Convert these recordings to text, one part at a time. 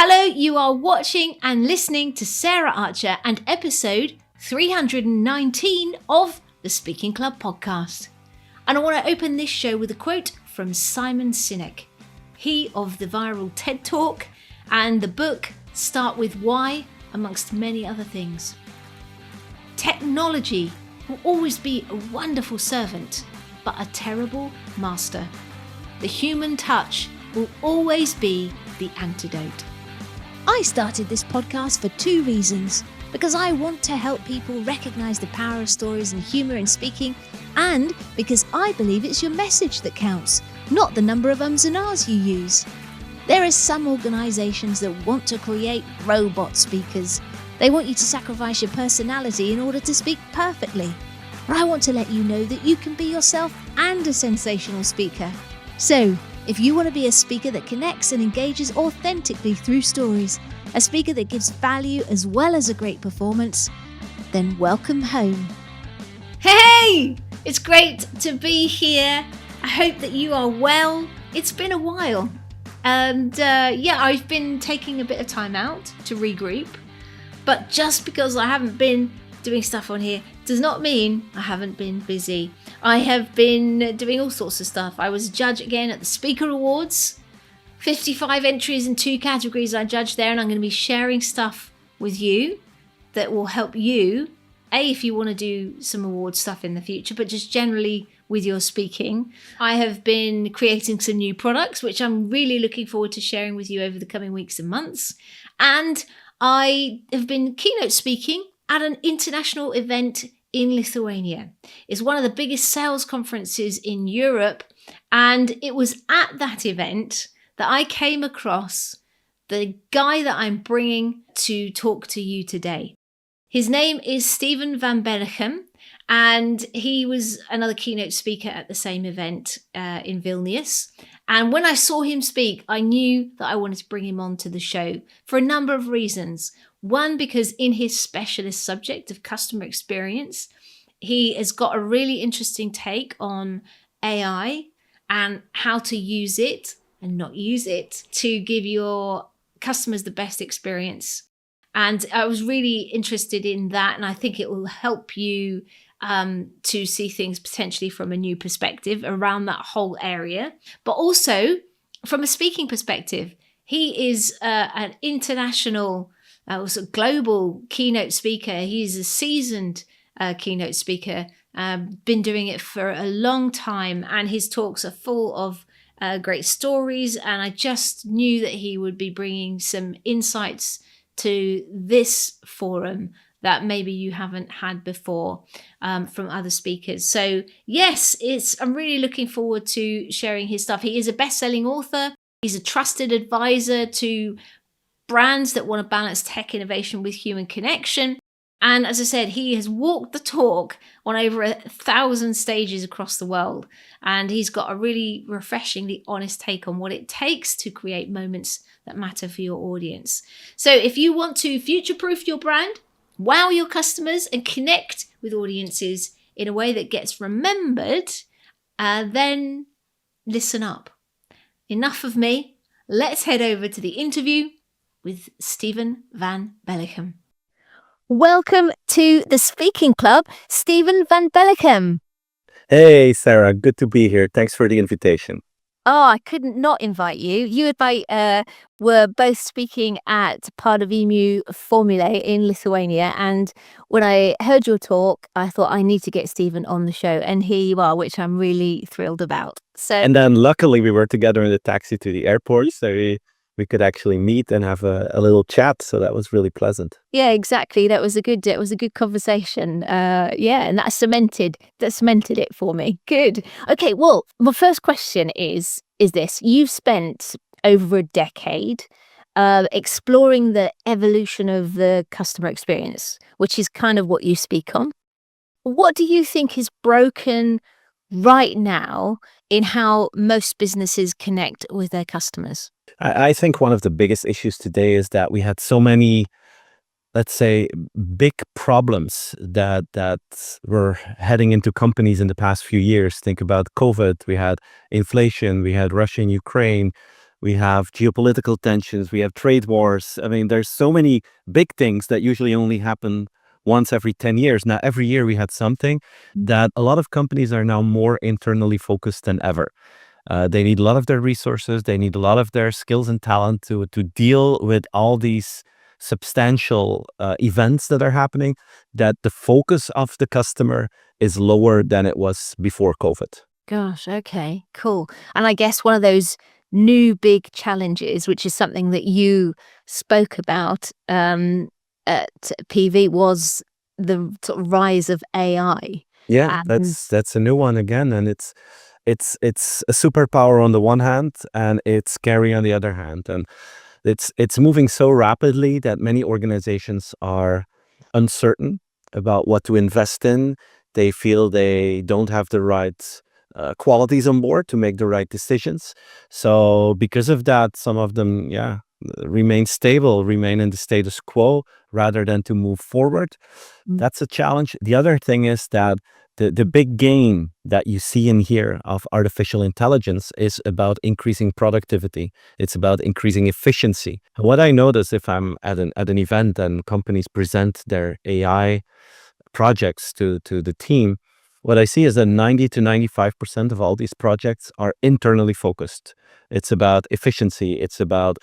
Hello, you are watching and listening to Sarah Archer and episode 319 of the Speaking Club podcast. And I want to open this show with a quote from Simon Sinek. He of the viral TED Talk and the book Start With Why, amongst many other things. Technology will always be a wonderful servant, but a terrible master. The human touch will always be the antidote. I started this podcast for two reasons. Because I want to help people recognise the power of stories and humour in speaking, and because I believe it's your message that counts, not the number of ums and ahs you use. There are some organisations that want to create robot speakers. They want you to sacrifice your personality in order to speak perfectly. But I want to let you know that you can be yourself and a sensational speaker. So, if you want to be a speaker that connects and engages authentically through stories, a speaker that gives value as well as a great performance, then welcome home. Hey! It's great to be here. I hope that you are well. It's been a while. And I've been taking a bit of time out to regroup. But just because I haven't been doing stuff on here does not mean I haven't been busy. I have been doing all sorts of stuff. I was a judge again at the Speaker Awards. 55 entries in 2 categories I judged there, and I'm going to be sharing stuff with you that will help you, if you want to do some award stuff in the future, but just generally with your speaking. I have been creating some new products, which I'm really looking forward to sharing with you over the coming weeks and months. And I have been keynote speaking at an international event in Lithuania. It's one of the biggest sales conferences in Europe. And it was at that event that I came across the guy that I'm bringing to talk to you today. His name is Steven van Belleghem, and he was another keynote speaker at the same event in Vilnius. And when I saw him speak, I knew that I wanted to bring him on to the show for a number of reasons. One, because in his specialist subject of customer experience, he has got a really interesting take on AI and how to use it and not use it to give your customers the best experience. And I was really interested in that, and I think it will help you to see things potentially from a new perspective around that whole area. But also from a speaking perspective, he is an international, also global keynote speaker. He's a seasoned keynote speaker, been doing it for a long time, and his talks are full of great stories. And I just knew that he would be bringing some insights to this forum that maybe you haven't had before from other speakers. So yes, I'm really looking forward to sharing his stuff. He is a best-selling author. He's a trusted advisor to brands that want to balance tech innovation with human connection. And as I said, he has walked the talk on over 1,000 stages across the world. And he's got a really refreshingly honest take on what it takes to create moments that matter for your audience. So if you want to future-proof your brand, wow your customers, and connect with audiences in a way that gets remembered, then listen up. Enough of me. Let's head over to the interview with Steven van Belleghem. Welcome to the Speaking Club, Steven van Belleghem. Hey, Sarah, good to be here. Thanks for the invitation. Oh, I couldn't not invite you. You and I were both speaking at part of EMU Formulae in Lithuania. And when I heard your talk, I thought I need to get Steven on the show. And here you are, which I'm really thrilled about. And then luckily we were together in the taxi to the airport. So we could actually meet and have a little chat. So that was really pleasant. Yeah, exactly. That was a good conversation. And that cemented it for me. Good. Okay, well, my first question is this. You've spent over a decade exploring the evolution of the customer experience, which is kind of what you speak on. What do you think is broken right now in how most businesses connect with their customers? I think one of the biggest issues today is that we had so many, let's say, big problems that were heading into companies in the past few years. Think about COVID, we had inflation, we had Russia and Ukraine, we have geopolitical tensions, we have trade wars. I mean, there's so many big things that usually only happen once every 10 years. Now, every year we had something that a lot of companies are now more internally focused than ever. They need a lot of their resources. They need a lot of their skills and talent to deal with all these substantial events that are happening, that the focus of the customer is lower than it was before COVID. Gosh, okay, cool. And I guess one of those new big challenges, which is something that you spoke about at PV, was the sort of rise of AI. Yeah, And that's a new one again, and it's a superpower on the one hand, and it's scary on the other hand, and it's moving so rapidly that many organizations are uncertain about what to invest in. They feel they don't have the right qualities on board to make the right decisions. So because of that, some of them, yeah, remain stable, remain in the status quo rather than to move forward. Mm. That's a challenge. The other thing is that the big gain that you see in here of artificial intelligence is about increasing productivity. It's about increasing efficiency. And what I notice if I'm at an event and companies present their AI projects to the team, what I see is that 90 to 95% of all these projects are internally focused. It's about efficiency. It's about,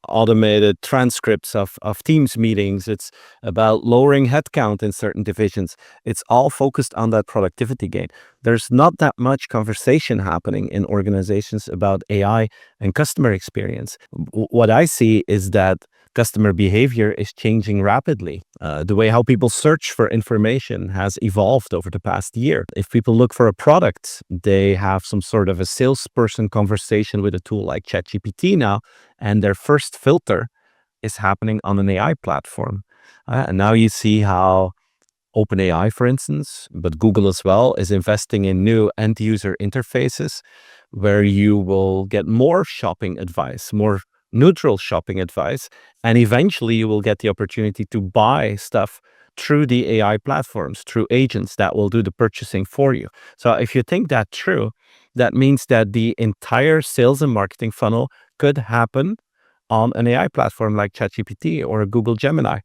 automated transcripts of Teams meetings. It's about lowering headcount in certain divisions. It's all focused on that productivity gain. There's not that much conversation happening in organizations about AI and customer experience. What I see is that customer behavior is changing rapidly. The way how people search for information has evolved over the past year. If people look for a product, they have some sort of a salesperson conversation with a tool like ChatGPT now, and their first filter is happening on an AI platform. And now you see how OpenAI, for instance, but Google as well, is investing in new end-user interfaces where you will get more shopping advice, more neutral shopping advice, and eventually you will get the opportunity to buy stuff through the AI platforms, through agents that will do the purchasing for you. So if you think that true, that means that the entire sales and marketing funnel could happen on an AI platform like ChatGPT or Google Gemini,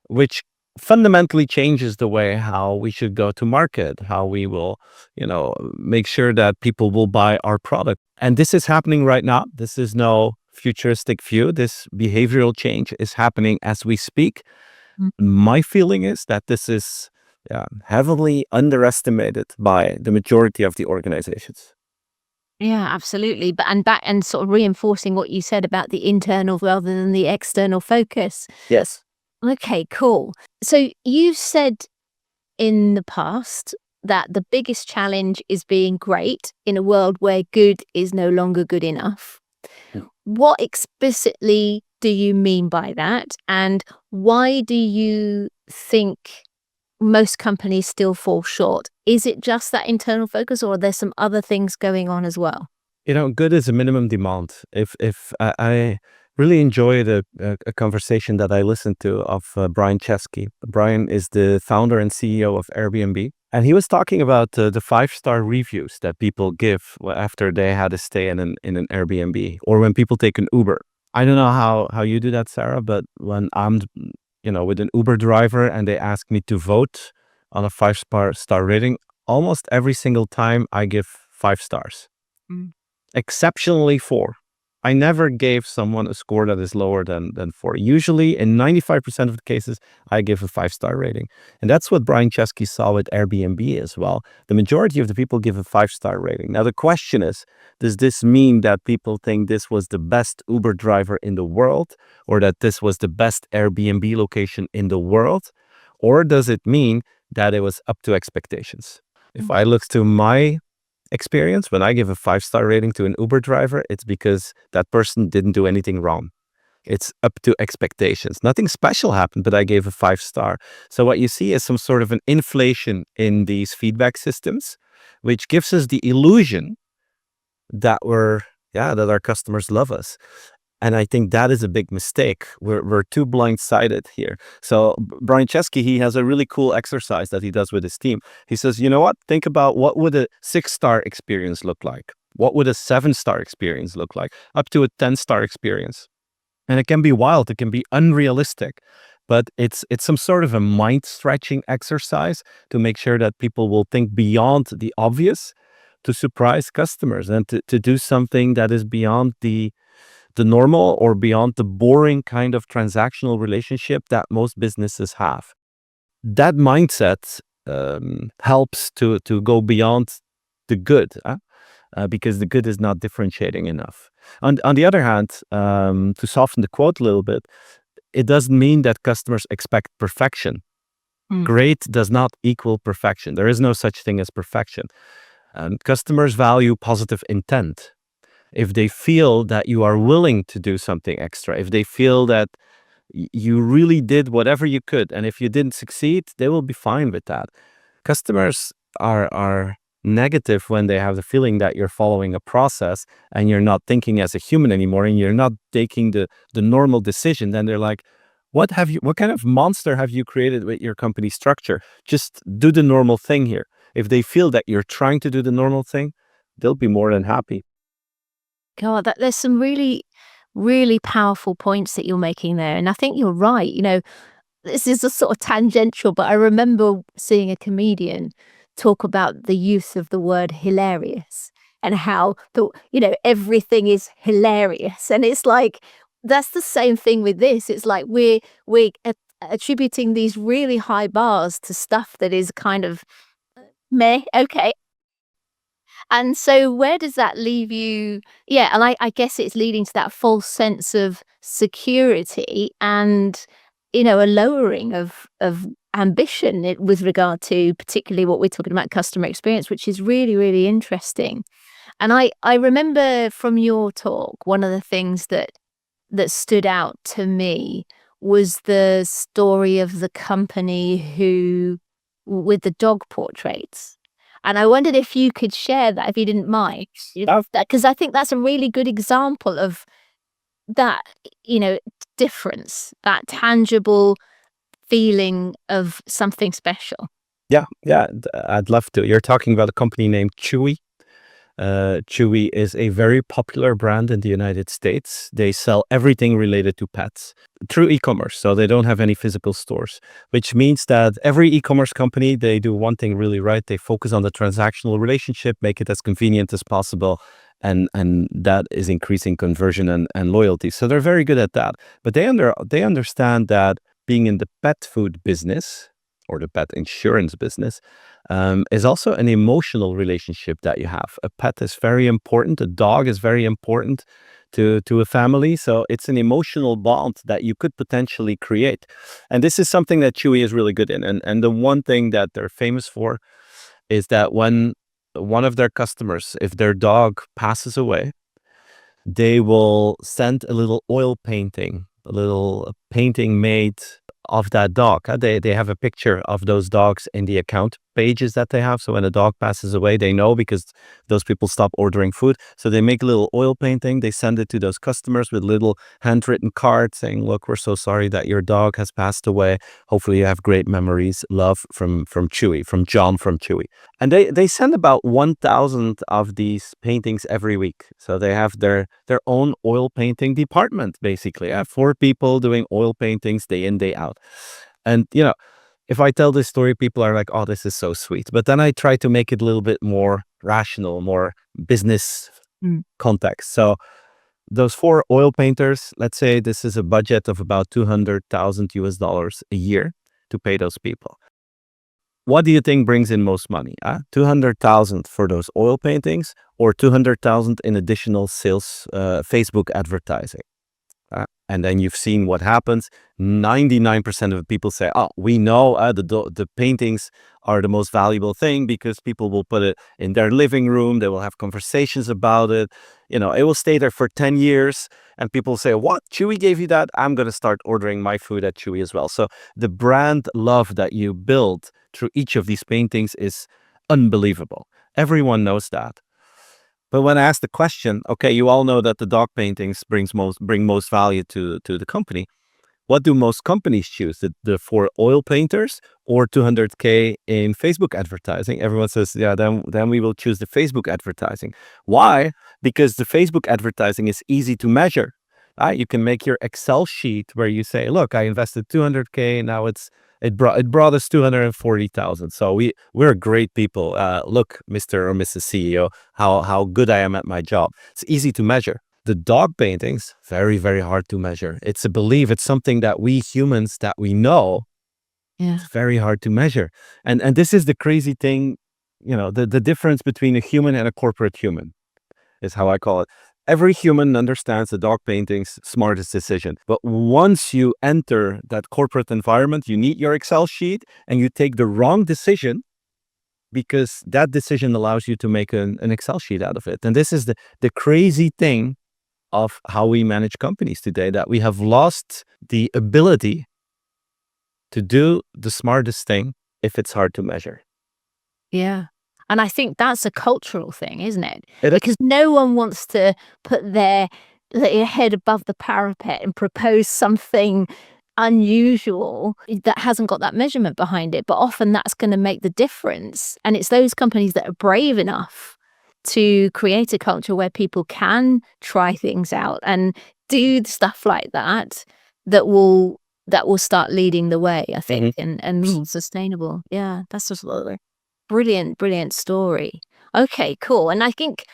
which fundamentally changes the way how we should go to market, how we will, make sure that people will buy our product. And this is happening right now. This is no futuristic view. This behavioral change is happening as we speak. Mm. My feeling is that this is heavily underestimated by the majority of the organizations. yeah, absolutely. But and back and sort of reinforcing what you said about the internal rather than the external focus. Yes. Okay, cool. So you've said in the past that the biggest challenge is being great in a world where good is no longer good enough. Mm. What explicitly do you mean by that? And why do you think most companies still fall short? Is it just that internal focus, or are there some other things going on as well? Good is a minimum demand. If I really enjoyed a conversation that I listened to of Brian Chesky. Brian is the founder and CEO of Airbnb. And he was talking about the 5-star reviews that people give after they had a stay in an Airbnb, or when people take an Uber. I don't know how you do that, Sarah, but when I'm, with an Uber driver and they ask me to vote on a 5-star rating, almost every single time I give 5 stars. Mm. Exceptionally 4. I never gave someone a score that is lower than 4. Usually, in 95% of the cases, I give a 5-star rating. And that's what Brian Chesky saw with Airbnb as well. The majority of the people give a 5-star rating. Now, the question is, does this mean that people think this was the best Uber driver in the world, or that this was the best Airbnb location in the world? Or does it mean that it was up to expectations? If I look to my experience, when I give a 5-star rating to an Uber driver, it's because that person didn't do anything wrong. It's up to expectations. Nothing special happened, but I gave a 5-star. So what you see is some sort of an inflation in these feedback systems, which gives us the illusion that that our customers love us. And I think that is a big mistake. We're too blind-sided here. So Brian Chesky, he has a really cool exercise that he does with his team. He says, you know what? Think about what would a 6-star experience look like? What would a 7-star experience look like? Up to a 10-star experience. And it can be wild, it can be unrealistic, but it's some sort of a mind-stretching exercise to make sure that people will think beyond the obvious to surprise customers and to do something that is beyond the normal or beyond the boring kind of transactional relationship that most businesses have. That mindset helps to go beyond the good, because the good is not differentiating enough. On the other hand, to soften the quote a little bit, it doesn't mean that customers expect perfection. Great does not equal perfection. There is no such thing as perfection. Customers value positive intent. If they feel that you are willing to do something extra, if they feel that you really did whatever you could, and if you didn't succeed, they will be fine with that. Customers are negative when they have the feeling that you're following a process and you're not thinking as a human anymore, and you're not taking the normal decision. Then they're like, what kind of monster have you created with your company structure? Just do the normal thing here. If they feel that you're trying to do the normal thing, they'll be more than happy. God, there's some really, really powerful points that you're making there. And I think you're right. This is a sort of tangential, but I remember seeing a comedian talk about the use of the word hilarious and how everything is hilarious. And it's like, that's the same thing with this. It's like we're attributing these really high bars to stuff that is kind of meh, okay. And so where does that leave you? Yeah, and I guess it's leading to that false sense of security and, a lowering of ambition with regard to particularly what we're talking about, customer experience, which is really, really interesting. And I remember from your talk, one of the things that stood out to me was the story of the company with the dog portraits. And I wondered if you could share that, if you didn't mind, because I think that's a really good example of that, difference, that tangible feeling of something special. Yeah, I'd love to. You're talking about a company named Chewy. Chewy is a very popular brand in the United States. They sell everything related to pets through e-commerce, so they don't have any physical stores, which means that every e-commerce company, they do one thing really right. They focus on the transactional relationship, make it as convenient as possible, and that is increasing conversion and loyalty. So they're very good at that. But they understand that being in the pet food business or the pet insurance business is also an emotional relationship that you have. A pet is very important. A dog is very important to a family. So it's an emotional bond that you could potentially create. And this is something that Chewy is really good in. And the one thing that they're famous for is that when one of their customers, if their dog passes away, they will send a little oil painting, a little painting made of that dog. They have a picture of those dogs in the account pages that they have. So when a dog passes away, they know because those people stop ordering food. So they make a little oil painting. They send it to those customers with little handwritten cards saying, look, we're so sorry that your dog has passed away. Hopefully you have great memories. Love from Chewy, from John from Chewy. And they send about 1,000 of these paintings every week. So they have their own oil painting department, basically. I have 4 people doing oil paintings day in, day out. And, if I tell this story, people are like, oh, this is so sweet. But then I try to make it a little bit more rational, more business context. So those 4 oil painters, let's say this is a budget of about $200,000 a year to pay those people. What do you think brings in most money? 200,000 for those oil paintings or 200,000 in additional sales, Facebook advertising? And then you've seen what happens. 99% of people say, oh, we know the paintings are the most valuable thing because people will put it in their living room. They will have conversations about it. It will stay there for 10 years. And people say, what? Chewy gave you that? I'm going to start ordering my food at Chewy as well. So the brand love that you build through each of these paintings is unbelievable. Everyone knows that. But when I ask the question, okay, you all know that the dog paintings bring most value to the company. what do most companies choose? The for oil painters or 200K in Facebook advertising? Everyone says, yeah, then we will choose the Facebook advertising. Why? Because the Facebook advertising is easy to measure. Right? You can make your Excel sheet where you say, look, I invested 200K. Now it brought us 240,000. So we're great people. Look, Mr. or Mrs. CEO, how good I am at my job. It's easy to measure. The dog paintings, very, very hard to measure. It's a belief. It's something that we humans that we know. Yeah. It's very hard to measure. And this is the crazy thing, the difference between a human and a corporate human is how I call it. Every human understands the dog painting's smartest decision. But once you enter that corporate environment, you need your Excel sheet and you take the wrong decision, because that decision allows you to make an Excel sheet out of it. And this is the crazy thing of how we manage companies today, that we have lost the ability to do the smartest thing if it's hard to measure. Yeah. And I think that's a cultural thing, isn't it? It is. Because no one wants to put their head above the parapet and propose something unusual that hasn't got that measurement behind it. But often that's going to make the difference. And it's those companies that are brave enough to create a culture where people can try things out and do stuff like that will start leading the way, I think, and being sustainable. Yeah, that's just a brilliant story. Okay, cool. And I think,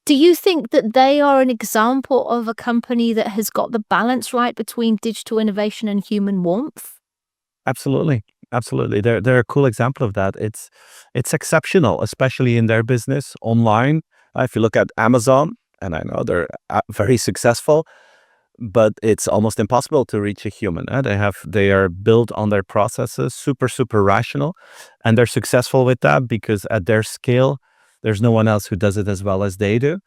do you think that they are an example of a company that has got the balance right between digital innovation and human warmth? Absolutely. They're a cool example of that. It's exceptional, especially in their business online. If you look at Amazon, and I know they're very successful, but it's almost impossible to reach a human. They are built on their processes, super rational, and they're successful with that because at their scale, there's no one else who does it as well as they do.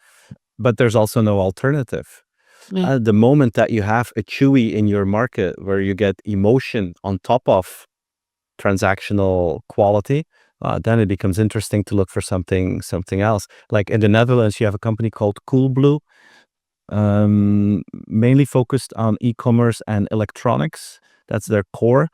But there's also no alternative. The moment that you have a Chewy in your market where you get emotion on top of transactional quality, then it becomes interesting to look for something else. Like in the Netherlands, you have a company called Coolblue, mainly focused on e-commerce and electronics. That's their core.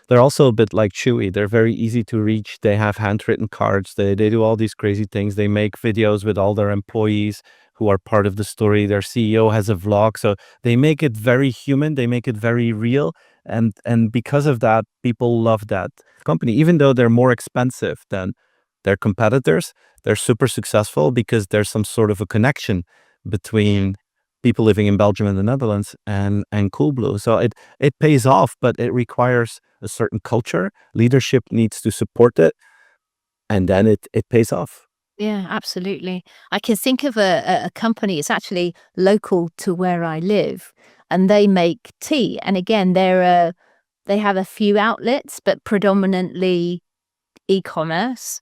They're also a bit like Chewy. They're very easy to reach. They have handwritten cards. They do all these crazy things. They make videos with all their employees who are part of the story. Their CEO has a vlog. So they make it very human. They make it very real. And because of that, people love that company. Even though they're more expensive than their competitors, they're super successful because there's some sort of a connection between people living in Belgium and the Netherlands and Coolblue. So it pays off, but it requires a certain culture. Leadership needs to support it, and then it pays off. Yeah, absolutely. I can think of a company, it's actually local to where I live, and they make tea. And again, they have a few outlets, but predominantly e-commerce.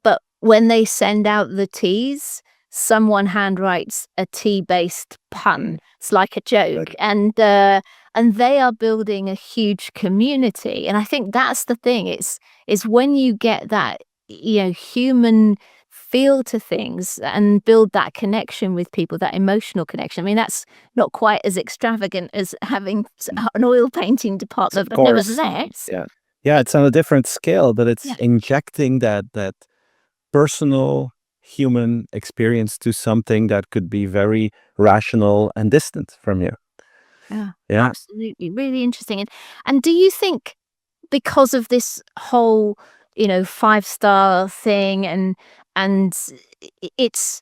But when they send out the teas, someone handwrites a tea-based pun. It's like a joke. And they are building a huge community. And I think that's the thing. It's when you get that, human feel to things and build that connection with people, that emotional connection. I mean, that's not quite as extravagant as having an oil painting department, but nevertheless. Yeah, it's on a different scale, but it's injecting that personal human experience to something that could be very rational and distant from you. Yeah, Yeah. absolutely. Really interesting. And do you think because of this whole, 5-star thing and it's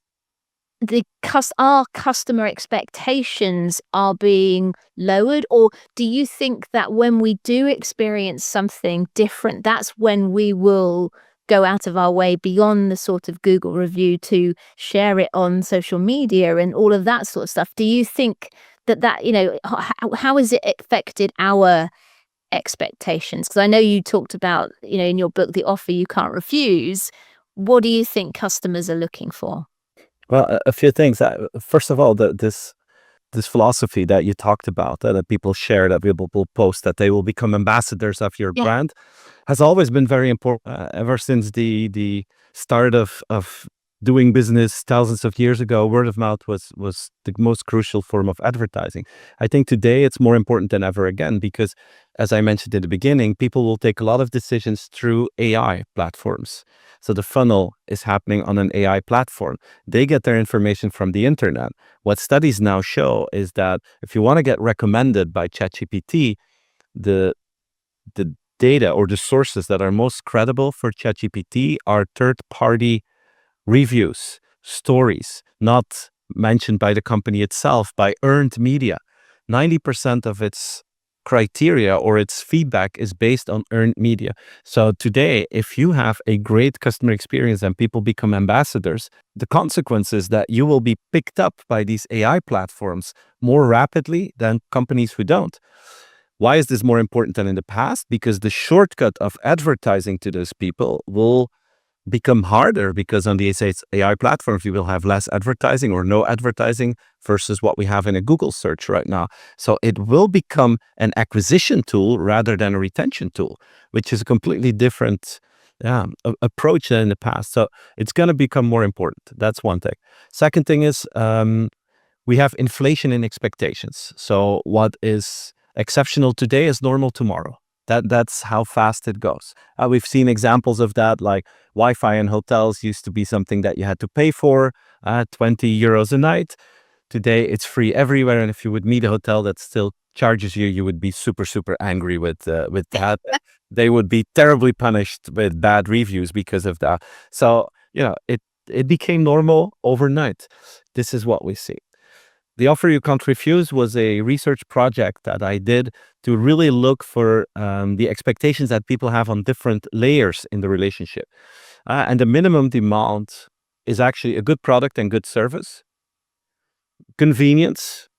our customer expectations are being lowered, or do you think that when we do experience something different, that's when we will go out of our way beyond the sort of Google review to share it on social media and all of that sort of stuff? Do you think that how has it affected our expectations? Because I know you talked about, in your book, The Offer You Can't Refuse. What do you think customers are looking for? Well, a few things. First of all, this philosophy that you talked about, that people share, that people will post, that they will become ambassadors of your brand, has always been very important. Ever since the start of doing business thousands of years ago, word of mouth was the most crucial form of advertising. I think today it's more important than ever again because, as I mentioned in the beginning, people will take a lot of decisions through AI platforms. So the funnel is happening on an AI platform. They get their information from the internet. What studies now show is that if you want to get recommended by ChatGPT, the the data or the sources that are most credible for ChatGPT are third-party reviews, stories, not mentioned by the company itself, by earned media. 90% of its criteria or its feedback is based on earned media. So today, if you have a great customer experience and people become ambassadors, the consequence is that you will be picked up by these AI platforms more rapidly than companies who don't. Why is this more important than in the past? Because the shortcut of advertising to those people will become harder because on the AI platforms, you will have less advertising or no advertising versus what we have in a Google search right now. So it will become an acquisition tool rather than a retention tool, which is a completely different approach than in the past. So it's going to become more important. That's one thing. Second thing is we have inflation in expectations. So what is exceptional today is normal tomorrow. That's how fast it goes. We've seen examples of that, like Wi-Fi in hotels used to be something that you had to pay for, 20 euros a night. Today, it's free everywhere. And if you would meet a hotel that still charges you, you would be super, super angry with that. They would be terribly punished with bad reviews because of that. So, it became normal overnight. This is what we see. The Offer You Can't Refuse was a research project that I did to really look for the expectations that people have on different layers in the relationship. And the minimum demand is actually a good product and good service. Convenience,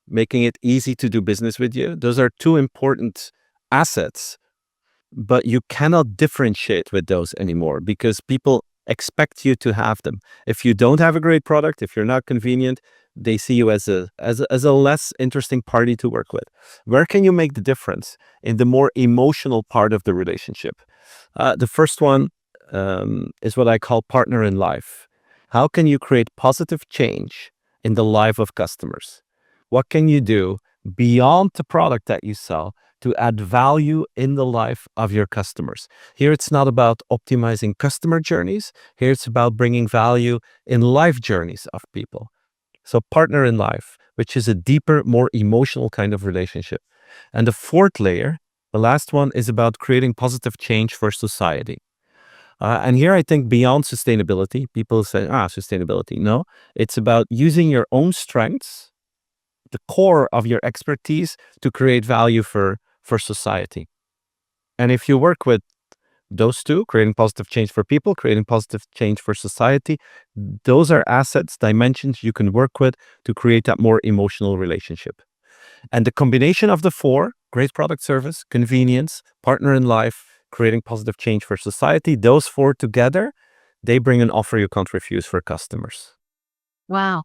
making it easy to do business with you. Those are two important assets, but you cannot differentiate with those anymore because people expect you to have them. If you don't have a great product, if you're not convenient, they see you as a less interesting party to work with. Where can you make the difference? In the more emotional part of the relationship. The first one is what I call partner in life. How can you create positive change in the life of customers? What can you do beyond the product that you sell to add value in the life of your customers? Here, it's not about optimizing customer journeys. Here, it's about bringing value in life journeys of people. So partner in life, which is a deeper, more emotional kind of relationship. And the fourth layer, the last one, is about creating positive change for society. And here I think beyond sustainability, people say, sustainability. No, it's about using your own strengths, the core of your expertise to create value for society. And if you work with those two, creating positive change for people, creating positive change for society, those are assets, dimensions you can work with to create that more emotional relationship. And the combination of the four, great product service, convenience, partner in life, creating positive change for society, those four together, they bring an offer you can't refuse for customers. Wow.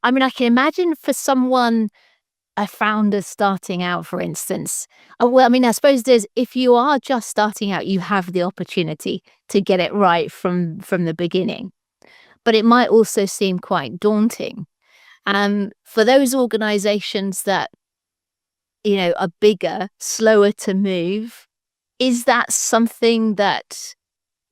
I mean, I can imagine for someone, a founder starting out, for instance. Well, I mean, I suppose if you are just starting out, you have the opportunity to get it right from the beginning. But it might also seem quite daunting. For those organizations that, are bigger, slower to move, is that something that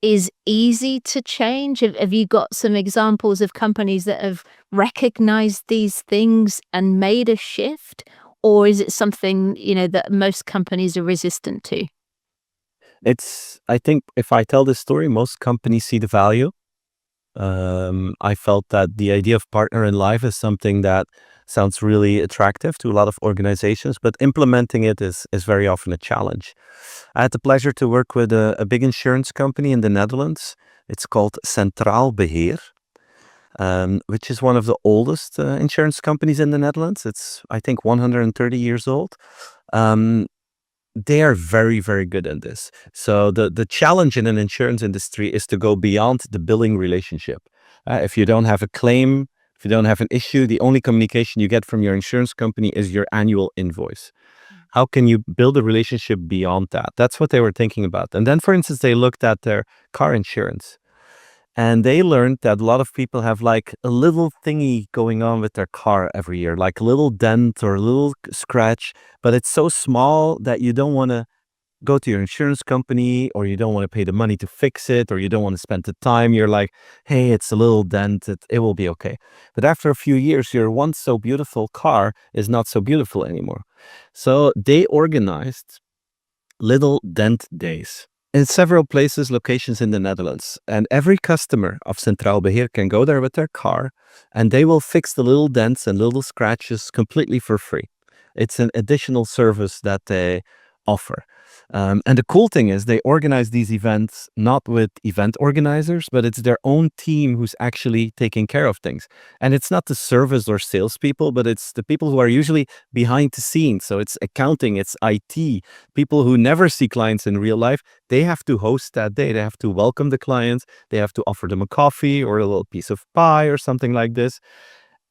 is easy to change? Have you got some examples of companies that have recognized these things and made a shift? Or is it something, that most companies are resistant to? I think if I tell this story, most companies see the value. I felt that the idea of partner in life is something that sounds really attractive to a lot of organizations, but implementing it is very often a challenge. I had the pleasure to work with a big insurance company in the Netherlands. It's called Centraal Beheer, which is one of the oldest insurance companies in the Netherlands. It's, I think, 130 years old. They are very, very good at this. So the challenge in an insurance industry is to go beyond the billing relationship. If you don't have a claim, if you don't have an issue, the only communication you get from your insurance company is your annual invoice. How can you build a relationship beyond that? That's what they were thinking about. And then, for instance, they looked at their car insurance. And they learned that a lot of people have like a little thingy going on with their car every year, like a little dent or a little scratch, but it's so small that you don't want to go to your insurance company, or you don't want to pay the money to fix it, or you don't want to spend the time. You're like, hey, it's a little dent, it will be okay. But after a few years, your once so beautiful car is not so beautiful anymore. So they organized little dent days in several places, locations in the Netherlands. And every customer of Centraal Beheer can go there with their car, and they will fix the little dents and little scratches completely for free. It's an additional service that they offer. And the cool thing is they organize these events not with event organizers, but it's their own team who's actually taking care of things. And it's not the service or salespeople, but it's the people who are usually behind the scenes. So it's accounting, it's IT, people who never see clients in real life. They have to host that day. They have to welcome the clients. They have to offer them a coffee or a little piece of pie or something like this.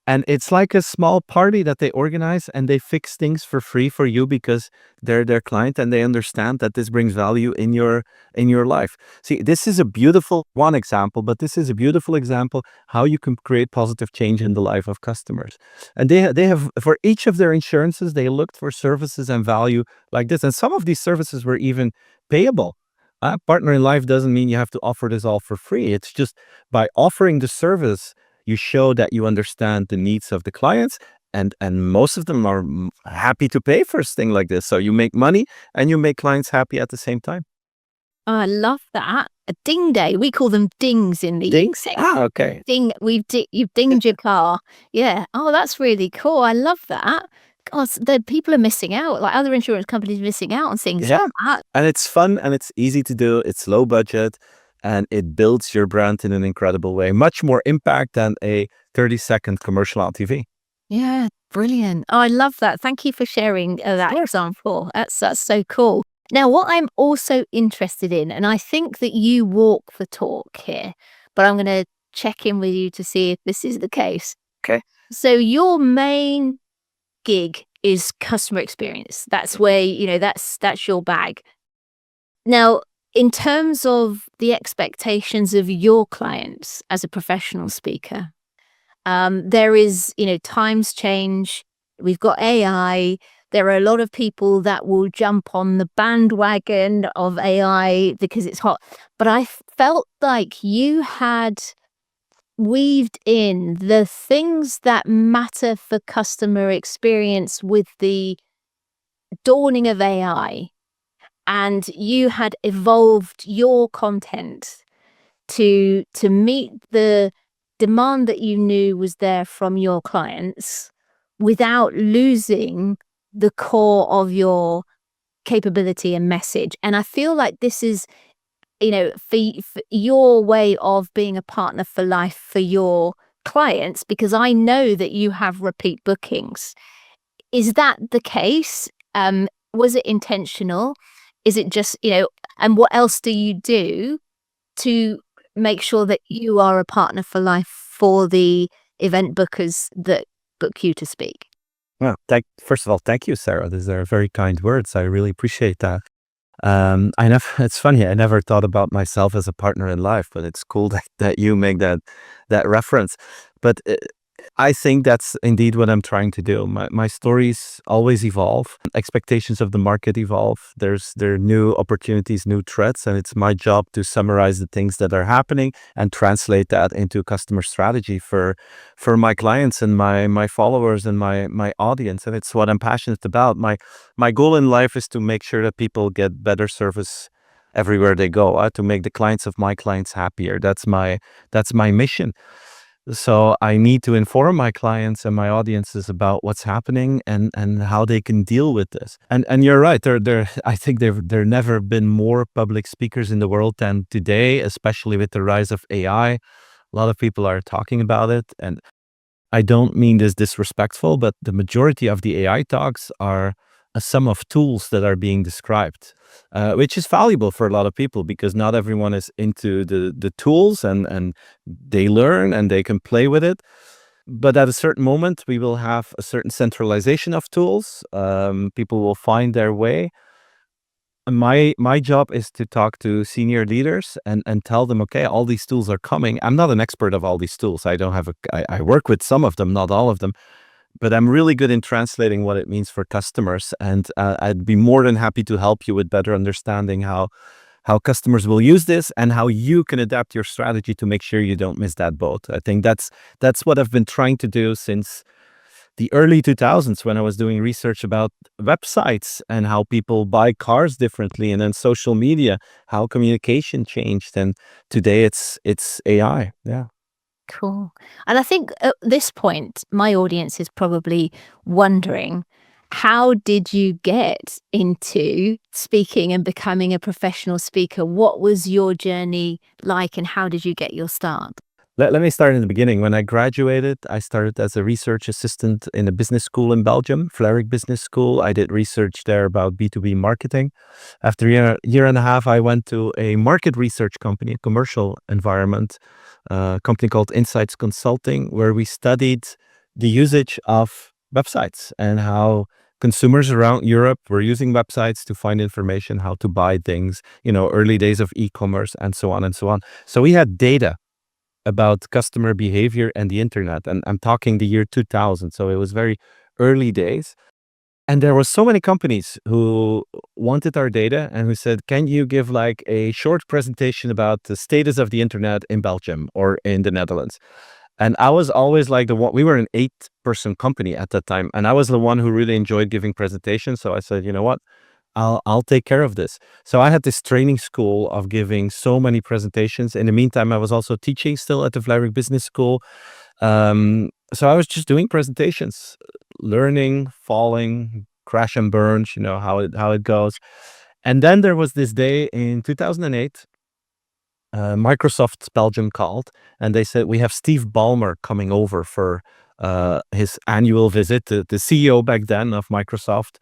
And it's like a small party that they organize, and they fix things for free for you because they're their client and they understand that this brings value in your life. See, this is a beautiful one example, but this is a beautiful example how you can create positive change in the life of customers. And they have for each of their insurances, they looked for services and value like this. And some of these services were even payable. Partner in life doesn't mean you have to offer this all for free. It's just by offering the service, you show that you understand the needs of the clients, and most of them are happy to pay for a thing like this. So you make money and you make clients happy at the same time. Oh, I love that. A ding day. We call them dings in the Dings? UK. Ah, okay. Ding. You've dinged your car. Yeah. Oh, that's really cool. I love that. God, the people are missing out. Like other insurance companies are missing out on things Yeah. like that. And it's fun and it's easy to do. It's low budget and it builds your brand in an incredible way. Much more impact than a 30-second commercial on TV. Yeah, brilliant. Oh, I love that. Thank you for sharing that example. That's so cool. Now, what I'm also interested in, and I think that you walk the talk here, but I'm going to check in with you to see if this is the case. Okay. So your main gig is customer experience. That's where, that's your bag. Now, in terms of the expectations of your clients as a professional speaker, there is, times change. We've got AI. There are a lot of people that will jump on the bandwagon of AI because it's hot. But I felt like you had weaved in the things that matter for customer experience with the dawning of AI. And you had evolved your content to meet the demand that you knew was there from your clients without losing the core of your capability and message. And I feel like this is, for your way of being a partner for life for your clients, because I know that you have repeat bookings. Is that the case? Was it intentional? Is it just, and what else do you do to make sure that you are a partner for life for the event bookers that book you to speak? Well, first of all, thank you, Sarah. These are very kind words. I really appreciate that. It's funny, I never thought about myself as a partner in life, but it's cool that you make that reference. But I think that's indeed what I'm trying to do. My stories always evolve. Expectations of the market evolve. There are new opportunities, new threats, and it's my job to summarize the things that are happening and translate that into customer strategy for my clients and my followers and my audience. And it's what I'm passionate about. My goal in life is to make sure that people get better service everywhere they go, to make the clients of my clients happier. That's my mission. So I need to inform my clients and my audiences about what's happening and how they can deal with this. And you're right. I think there never been more public speakers in the world than today, especially with the rise of AI. A lot of people are talking about it, and I don't mean this disrespectful, but the majority of the AI talks are a sum of tools that are being described, which is valuable for a lot of people because not everyone is into the tools and they learn and they can play with it. But at a certain moment, we will have a certain centralization of tools. People will find their way. My job is to talk to senior leaders and tell them, okay, all these tools are coming. I'm not an expert of all these tools. I don't have I work with some of them, not all of them, but I'm really good in translating what it means for customers. And I'd be more than happy to help you with better understanding how customers will use this and how you can adapt your strategy to make sure you don't miss that boat. I think that's what I've been trying to do since the early 2000s, when I was doing research about websites and how people buy cars differently, and then social media, how communication changed, and today it's AI. Yeah. Cool. And I think at this point, my audience is probably wondering, how did you get into speaking and becoming a professional speaker? What was your journey like, and how did you get your start? Let me start in the beginning. When I graduated, I started as a research assistant in a business school in Belgium, Vlerick Business School. I did research there about B2B marketing. After a year and a half, I went to a market research company, a commercial environment, a company called Insights Consulting, where we studied the usage of websites and how consumers around Europe were using websites to find information, how to buy things, early days of e-commerce and so on and so on. So we had data about customer behavior and the internet. And I'm talking the year 2000. So it was very early days. And there were so many companies who wanted our data and who said, can you give like a short presentation about the status of the internet in Belgium or in the Netherlands? And I was always like the one, we were an 8-person company at that time. And I was the one who really enjoyed giving presentations. So I said, you know what? I'll take care of this. So I had this training school of giving so many presentations. In the meantime, I was also teaching still at the Vlerick Business School. So I was just doing presentations, learning, falling, crash and burn, how it goes. And then there was this day in 2008, Microsoft Belgium called and they said, we have Steve Ballmer coming over for his annual visit, the CEO back then of Microsoft.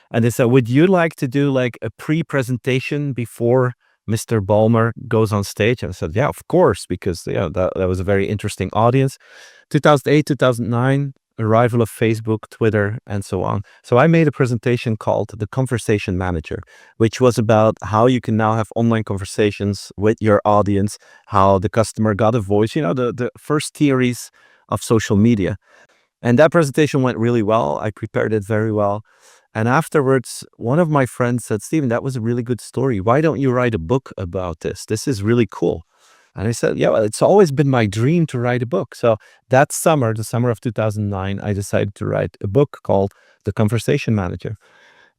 And they said, would you like to do like a pre-presentation before Mr. Ballmer goes on stage? And I said, yeah, of course, because that was a very interesting audience. 2008, 2009, arrival of Facebook, Twitter, and so on. So I made a presentation called The Conversation Manager, which was about how you can now have online conversations with your audience, how the customer got a voice, the first theories of social media. And that presentation went really well. I prepared it very well. And afterwards, one of my friends said, Steven, that was a really good story. Why don't you write a book about this? This is really cool. And I said, yeah, well, it's always been my dream to write a book. So that summer, the summer of 2009, I decided to write a book called The Conversation Manager.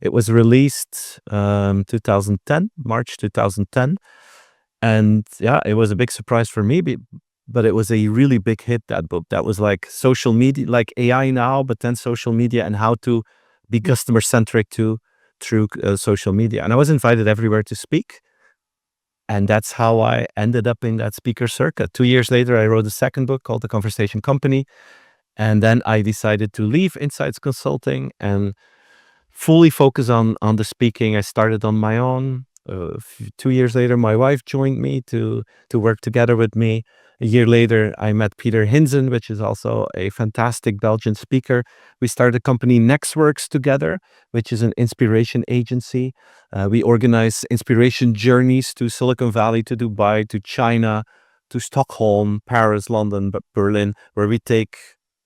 It was released 2010, March 2010. And yeah, it was a big surprise for me, but it was a really big hit, that book. That was like social media, like AI now, but then social media and how to be customer centric too through social media. And I was invited everywhere to speak. And that's how I ended up in that speaker circuit. 2 years later, I wrote a second book called The Conversation Company. And then I decided to leave Insights Consulting and fully focus on the speaking. I started on my own. 2 years later, my wife joined me to work together with me. A year later, I met Peter Hinzen, which is also a fantastic Belgian speaker. We started a company, Nextworks, together, which is an inspiration agency. We organize inspiration journeys to Silicon Valley, to Dubai, to China, to Stockholm, Paris, London, Berlin, where we take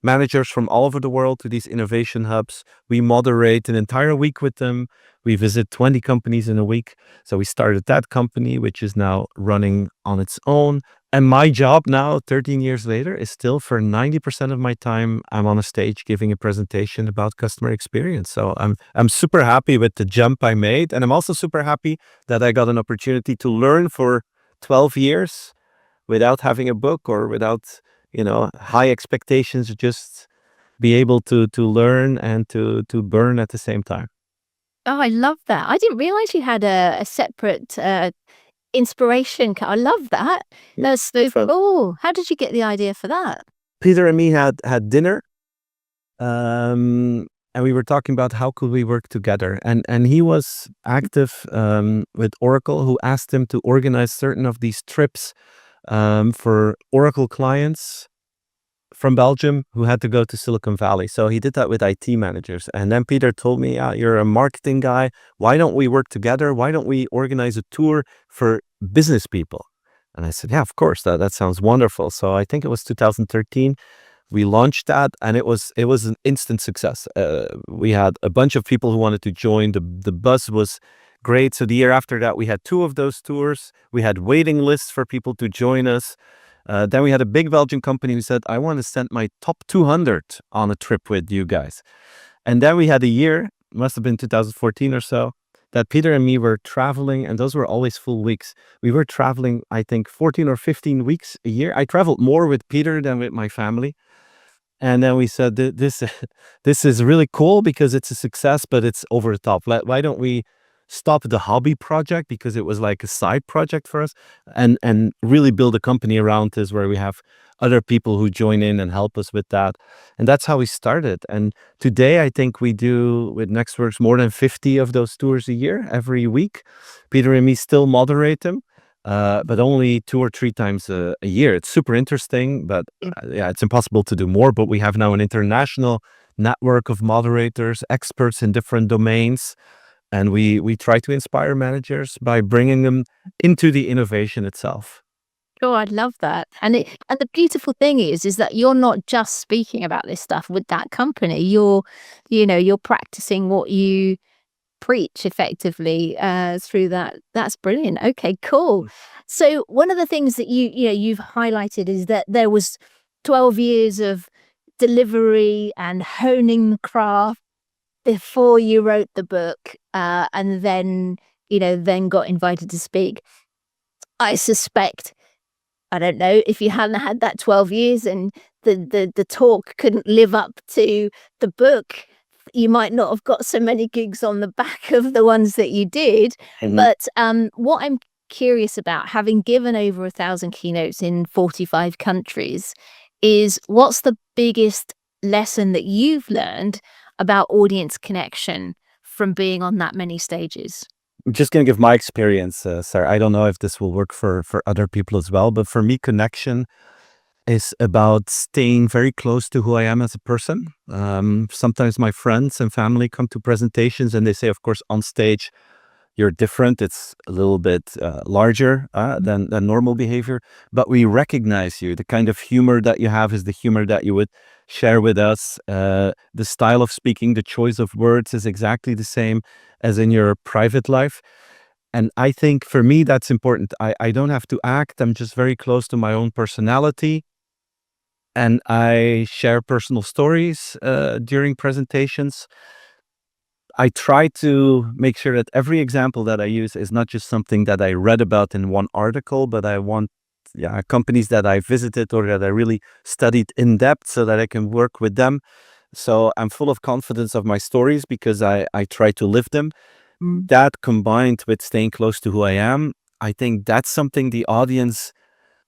managers from all over the world to these innovation hubs. We moderate an entire week with them. We visit 20 companies in a week. So we started that company, which is now running on its own. And my job now, 13 years later, is still for 90% of my time, I'm on a stage giving a presentation about customer experience. So I'm super happy with the jump I made. And I'm also super happy that I got an opportunity to learn for 12 years without having a book or without high expectations, just be able to learn and to burn at the same time. Oh, I love that. I didn't realize you had a separate inspiration. I love that. That's so cool. How did you get the idea for that? Peter and me had dinner, and we were talking about how could we work together. And he was active with Oracle, who asked him to organize certain of these trips for Oracle clients from Belgium who had to go to Silicon Valley. So he did that with IT managers. And then Peter told me, you're a marketing guy. Why don't we work together? Why don't we organize a tour for business people? And I said, yeah, of course, that sounds wonderful. So I think it was 2013. We launched that, and it was an instant success. We had a bunch of people who wanted to join. The buzz was great. So the year after that, we had 2 of those tours. We had waiting lists for people to join us. Then we had a big Belgian company who said, I want to send my top 200 on a trip with you guys. And then we had a year, must have been 2014 or so, that Peter and me were traveling, and those were always full weeks. We were traveling, I think, 14 or 15 weeks a year. I traveled more with Peter than with my family. And then we said, this is really cool because it's a success, but it's over the top. Why don't we stop the hobby project, because it was like a side project for us, and really build a company around this where we have other people who join in and help us with that. And that's how we started. And today I think we do with Nextworks more than 50 of those tours a year, every week. Peter and me still moderate them, but only 2 or 3 times a year. It's super interesting, but yeah, it's impossible to do more. But we have now an international network of moderators, experts in different domains. And we try to inspire managers by bringing them into the innovation itself. Oh, I love that. And the beautiful thing is that you're not just speaking about this stuff with that company. You're practicing what you preach effectively through that. That's brilliant. Okay, cool. So one of the things that you've highlighted is that there was 12 years of delivery and honing the craft before you wrote the book, and then got invited to speak. I suspect, I don't know, if you hadn't had that 12 years and the talk couldn't live up to the book, you might not have got so many gigs on the back of the ones that you did. Mhm. But what I'm curious about, having given over 1,000 keynotes in 45 countries, is what's the biggest lesson that you've learned about audience connection from being on that many stages? I'm just going to give my experience, Sarah. I don't know if this will work for other people as well, but for me, connection is about staying very close to who I am as a person. Sometimes my friends and family come to presentations and they say, of course, on stage, you're different. It's a little bit larger than normal behavior, but we recognize you. The kind of humor that you have is the humor that you would share with us. The style of speaking, the choice of words is exactly the same as in your private life. And I think for me, that's important. I don't have to act. I'm just very close to my own personality. And I share personal stories during presentations. I try to make sure that every example that I use is not just something that I read about in one article, but I want companies that I visited or that I really studied in depth so that I can work with them. So I'm full of confidence of my stories because I try to live them. That combined with staying close to who I am, I think that's something the audience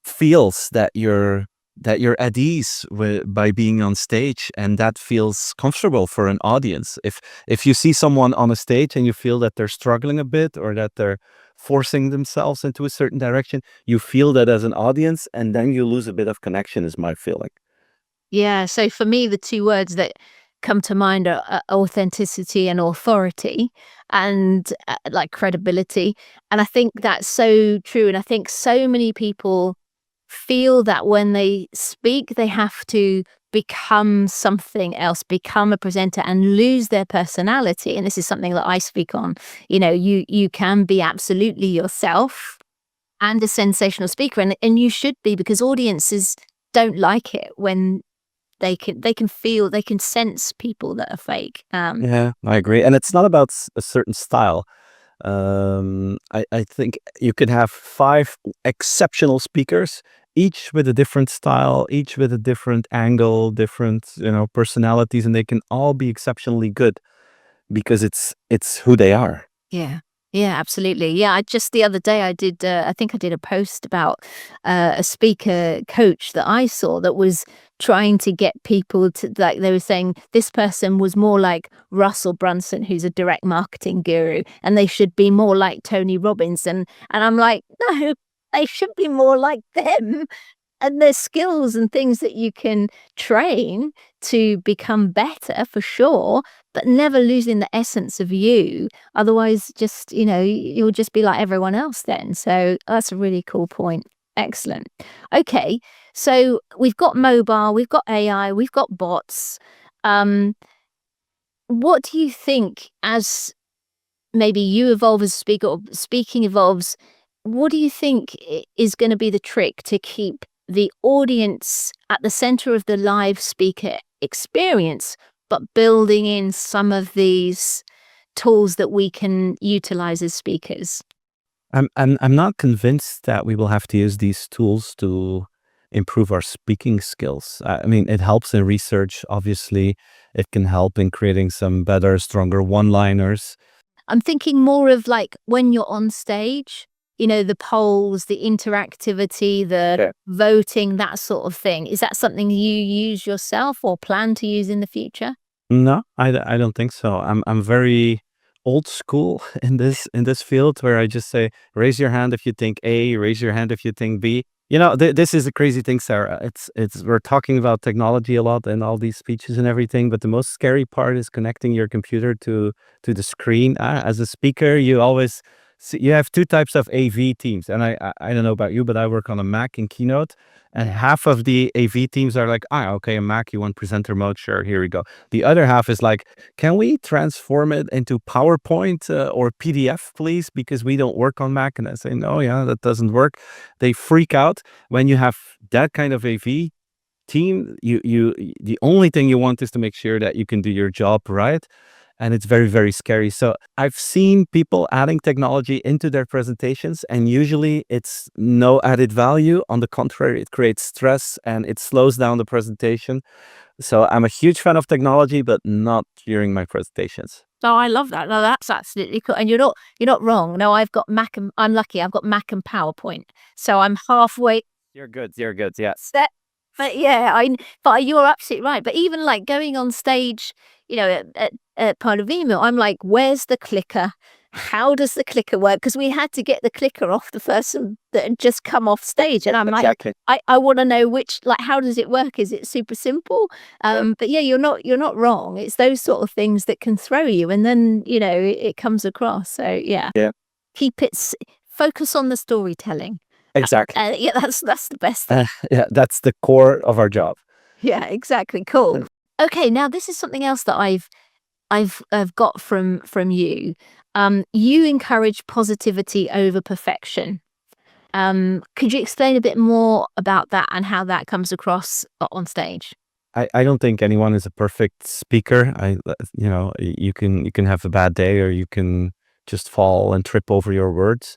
feels, that you're at ease by being on stage, and that feels comfortable for an audience. If you see someone on a stage and you feel that they're struggling a bit or that they're forcing themselves into a certain direction, you feel that as an audience, and then you lose a bit of connection, is my feeling. Yeah. So for me, the 2 words that come to mind are authenticity and authority, and like credibility. And I think that's so true. And I think so many people feel that when they speak, they have to become something else, become a presenter and lose their personality. And this is something that I speak on. You can be absolutely yourself and a sensational speaker, and you should be, because audiences don't like it when they can feel, they can sense people that are fake. Yeah, I agree. And it's not about a certain style. I think you could have 5 exceptional speakers, each with a different style, each with a different angle, different, personalities, and they can all be exceptionally good because it's who they are. Yeah. Yeah, absolutely. Yeah, I just the other day I think I did a post about a speaker coach that I saw that was trying to get people to, like, they were saying this person was more like Russell Brunson, who's a direct marketing guru, and they should be more like Tony Robbins. And I'm like, no, they should be more like them. And there's skills and things that you can train to become better for sure, but never losing the essence of you. Otherwise, just, you'll just be like everyone else then. So that's a really cool point. Excellent. Okay. So we've got mobile, we've got AI, we've got bots. Um, what do you think as maybe you evolve as a speaker or speaking evolves, what do you think is going to be the trick to keep the audience at the center of the live speaker experience, but building in some of these tools that we can utilize as speakers? I'm not convinced that we will have to use these tools to improve our speaking skills. I mean, it helps in research, obviously. It can help in creating some better, stronger one-liners. I'm thinking more of like when you're on stage, the polls, the interactivity, the Yeah. voting, that sort of thing. Is that something you use yourself or plan to use in the future? No, I don't think so. I'm very old school in this field where I just say, raise your hand if you think A, raise your hand if you think B. This is the crazy thing, Sarah. It's we're talking about technology a lot and all these speeches and everything, but the most scary part is connecting your computer to the screen. As a speaker, you always see, you have two types of AV teams, and I don't know about you, but I work on a Mac in Keynote, and half of the AV teams are like, okay, a Mac, you want presenter mode? Sure, here we go. The other half is like, can we transform it into PowerPoint or PDF, please? Because we don't work on Mac. And I say, no, yeah, that doesn't work. They freak out when you have that kind of AV team. The only thing you want is to make sure that you can do your job right. And it's very, very scary. So I've seen people adding technology into their presentations, and usually it's no added value. On the contrary, it creates stress and it slows down the presentation. So I'm a huge fan of technology, but not during my presentations. Oh, I love that. No, that's absolutely cool. And you're not wrong. No, I've got Mac and I'm lucky. I've got Mac and PowerPoint. So I'm halfway You're good. You're good. Yes. set. But yeah, but you're absolutely right. But even like going on stage, at part of email, I'm like, where's the clicker? How does the clicker work? Because we had to get the clicker off the person that had just come off stage. And I'm Exactly. like, I want to know how does it work? Is it super simple? But yeah, you're not wrong. It's those sort of things that can throw you. And then, it comes across. So yeah, Yeah. Focus on the storytelling. Exactly. Yeah, that's the best thing. Yeah, that's the core of our job. Yeah, exactly. Cool. Okay, now this is something else that I've got from you. You encourage positivity over perfection. Could you explain a bit more about that and how that comes across on stage? I don't think anyone is a perfect speaker. You can have a bad day, or you can just fall and trip over your words.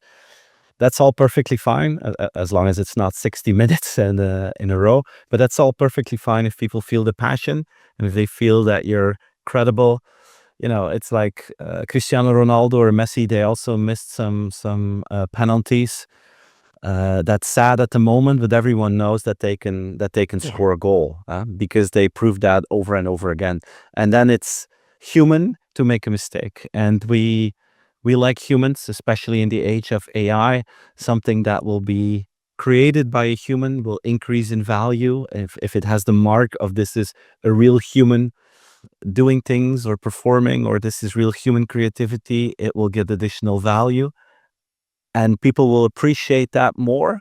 That's all perfectly fine, as long as it's not 60 minutes and in a row. But that's all perfectly fine if people feel the passion and if they feel that you're credible. It's like Cristiano Ronaldo or Messi. They also missed some penalties. That's sad at the moment, but everyone knows that they can score a goal because they proved that over and over again. And then it's human to make a mistake, and we like humans, especially in the age of AI. Something that will be created by a human will increase in value if it has the mark of this is a real human doing things or performing, or this is real human creativity. It will get additional value, and people will appreciate that more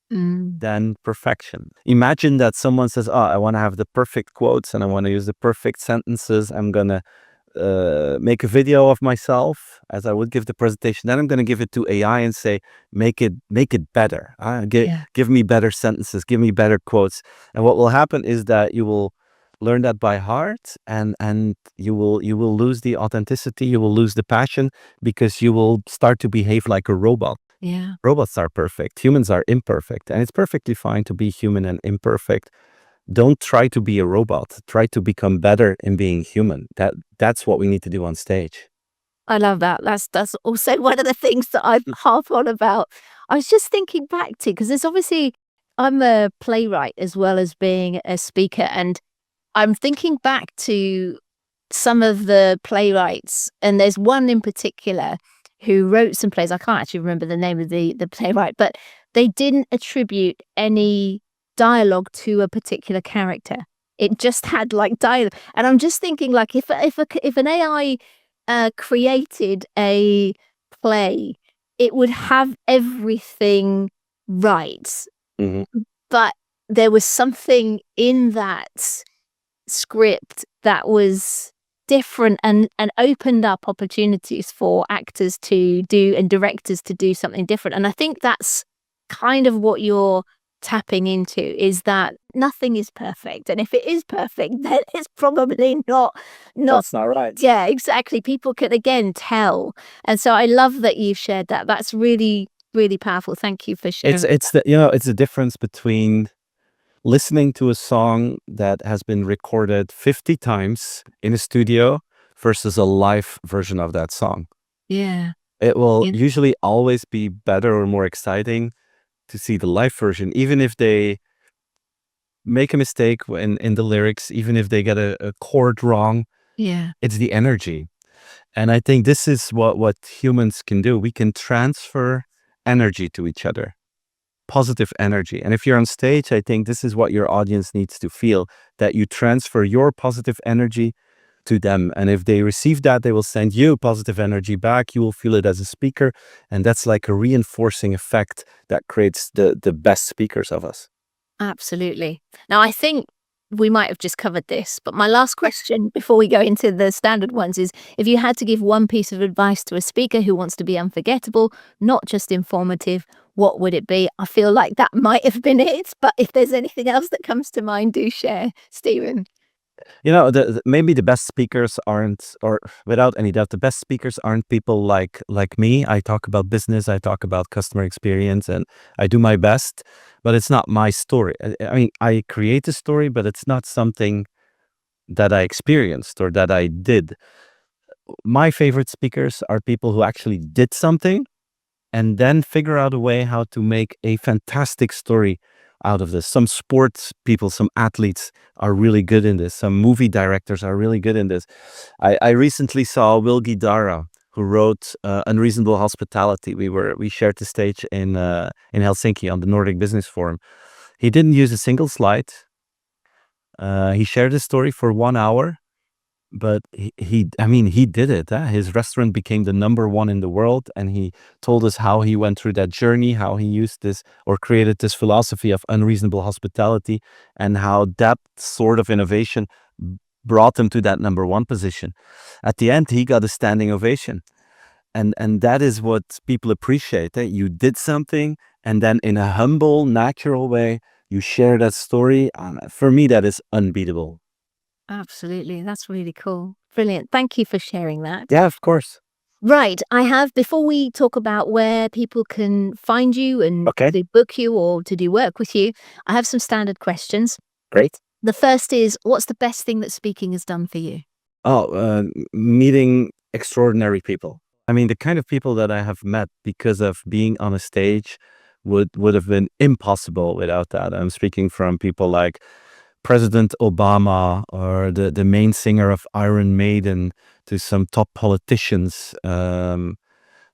than perfection. Imagine that someone says, I want to have the perfect quotes and I want to use the perfect sentences. I'm gonna make a video of myself as I would give the presentation. Then I'm going to give it to AI and say, make it better. Give me better sentences, give me better quotes. And what will happen is that you will learn that by heart, and you will lose the authenticity, you will lose the passion, because you will start to behave like a robot. Yeah. Robots are perfect, humans are imperfect, and it's perfectly fine to be human and imperfect. Don't try to be a robot. Try to become better in being human. That's what we need to do on stage. I love that. That's also one of the things that I harp on about. I was just thinking back to, because there's obviously, I'm a playwright as well as being a speaker, and I'm thinking back to some of the playwrights, and there's one in particular who wrote some plays. I can't actually remember the name of the playwright, but they didn't attribute any dialogue to a particular character. It just had like dialogue, and I'm just thinking like if an AI created a play, it would have everything right, Mhm. but there was something in that script that was different and opened up opportunities for actors to do and directors to do something different. And I think that's kind of what you're tapping into, is that nothing is perfect. And if it is perfect, then it's probably not That's not right. yeah, exactly. People can again tell. And so I love that you've shared that. That's really, really powerful. Thank you for sharing. It's the it's the difference between listening to a song that has been recorded 50 times in a studio versus a live version of that song. Yeah. It will Yeah. usually always be better or more exciting to see the live version, even if they make a mistake in the lyrics, even if they get a chord wrong. Yeah. It's the energy. And I think this is what humans can do. We can transfer energy to each other, positive energy. And if you're on stage, I think this is what your audience needs to feel, that you transfer your positive energy to them. And if they receive that, they will send you positive energy back. You will feel it as a speaker. And that's like a reinforcing effect that creates the best speakers of us. Absolutely. Now, I think we might have just covered this, but my last question before we go into the standard ones is, if you had to give one piece of advice to a speaker who wants to be unforgettable, not just informative, what would it be? I feel like that might have been it, but if there's anything else that comes to mind, do share, Stephen. Maybe the best speakers aren't, or without any doubt, the best speakers aren't people like me. I talk about business, I talk about customer experience, and I do my best, but it's not my story. I mean, I create a story, but it's not something that I experienced or that I did. My favorite speakers are people who actually did something and then figure out a way how to make a fantastic story out of this. Some sports people, some athletes are really good in this. Some movie directors are really good in this. I recently saw Will Guidara, who wrote Unreasonable Hospitality. We shared the stage in Helsinki on the Nordic Business Forum. He didn't use a single slide. He shared his story for 1 hour. But I mean, he did it. His restaurant became the #1 in the world, and he told us how he went through that journey, how he used this or created this philosophy of unreasonable hospitality, and how that sort of innovation brought him to that #1 position. At the end, he got a standing ovation, and that is what people appreciate. That you did something, and then in a humble, natural way, you share that story. For me, that is unbeatable. Absolutely. That's really cool. Brilliant. Thank you for sharing that. Yeah, of course. Right. I have, before we talk about where people can find you and Okay. to book you or to do work with you, I have some standard questions. Great. The first is, what's the best thing that speaking has done for you? Meeting extraordinary people. I mean, the kind of people that I have met because of being on a stage would have been impossible without that. I'm speaking from people like President Obama or the main singer of Iron Maiden to some top politicians.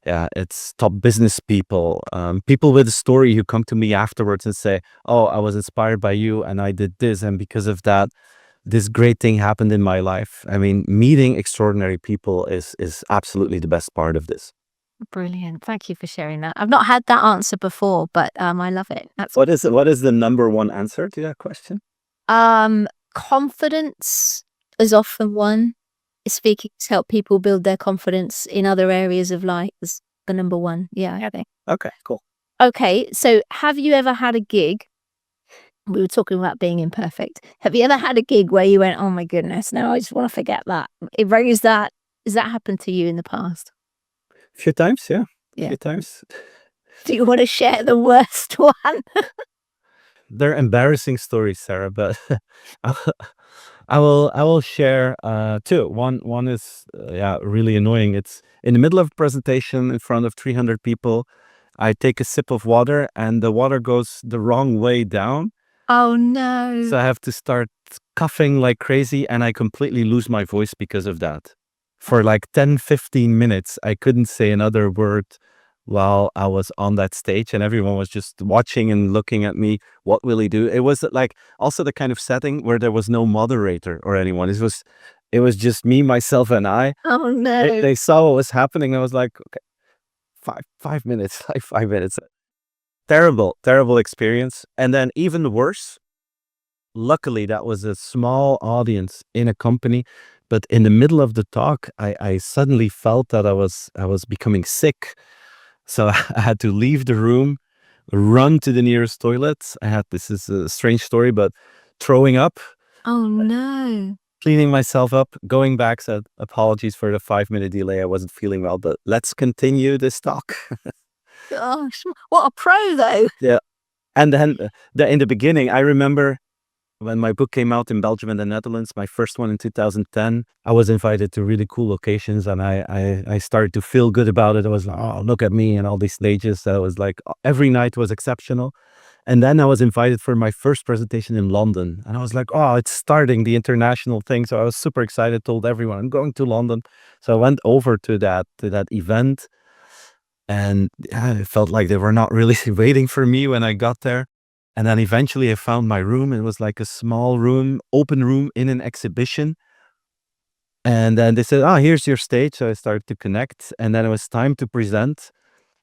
It's top business people, people with a story who come to me afterwards and say, "Oh, I was inspired by you, and I did this, and because of that, this great thing happened in my life." I mean, meeting extraordinary people is absolutely the best part of this. Brilliant. Thank you for sharing that. I've not had that answer before, but I love it. That's What is the #1 answer to that question? Confidence is often one. Speaking to help people build their confidence in other areas of life is the #1. Yeah, I think. Okay, cool. Okay, so have you ever had a gig? We were talking about being imperfect. Have you ever had a gig where you went, "Oh my goodness, no, I just want to forget that"? Erase that. Has that happened to you in the past? A few times, yeah. Yeah. A few times. Do you want to share the worst one? They're embarrassing stories, Sarah, but I will share two. One is really annoying. It's in the middle of a presentation in front of 300 people. I take a sip of water and the water goes the wrong way down. Oh no. So I have to start coughing like crazy and I completely lose my voice because of that. For like 10, 15 minutes, I couldn't say another word while I was on that stage, and everyone was just watching and looking at me. What will he do? It was like also the kind of setting where there was no moderator or anyone. It was just me, myself, and I. Oh no. They saw what was happening. I was like, okay, 5 minutes, like 5 minutes. Terrible, terrible experience. And then even worse, luckily that was a small audience in a company, but in the middle of the talk, I suddenly felt that I was becoming sick. So I had to leave the room, run to the nearest toilet. This is a strange story, but throwing up, Oh no. cleaning myself up, going back, said apologies for the 5 minute delay. I wasn't feeling well, but let's continue this talk. Gosh, what a pro though. Yeah. And then in the beginning, I remember when my book came out in Belgium and the Netherlands, my first one in 2010, I was invited to really cool locations, and I started to feel good about it. I was like, oh, look at me and all these stages. So I was like, every night was exceptional. And then I was invited for my first presentation in London, and I was like, oh, it's starting the international thing. So I was super excited, told everyone I'm going to London. So I went over to that event, and yeah, it felt like they were not really waiting for me when I got there. And then eventually I found my room. It was like a small room, open room in an exhibition. And then they said, oh, here's your stage. So I started to connect. And then it was time to present.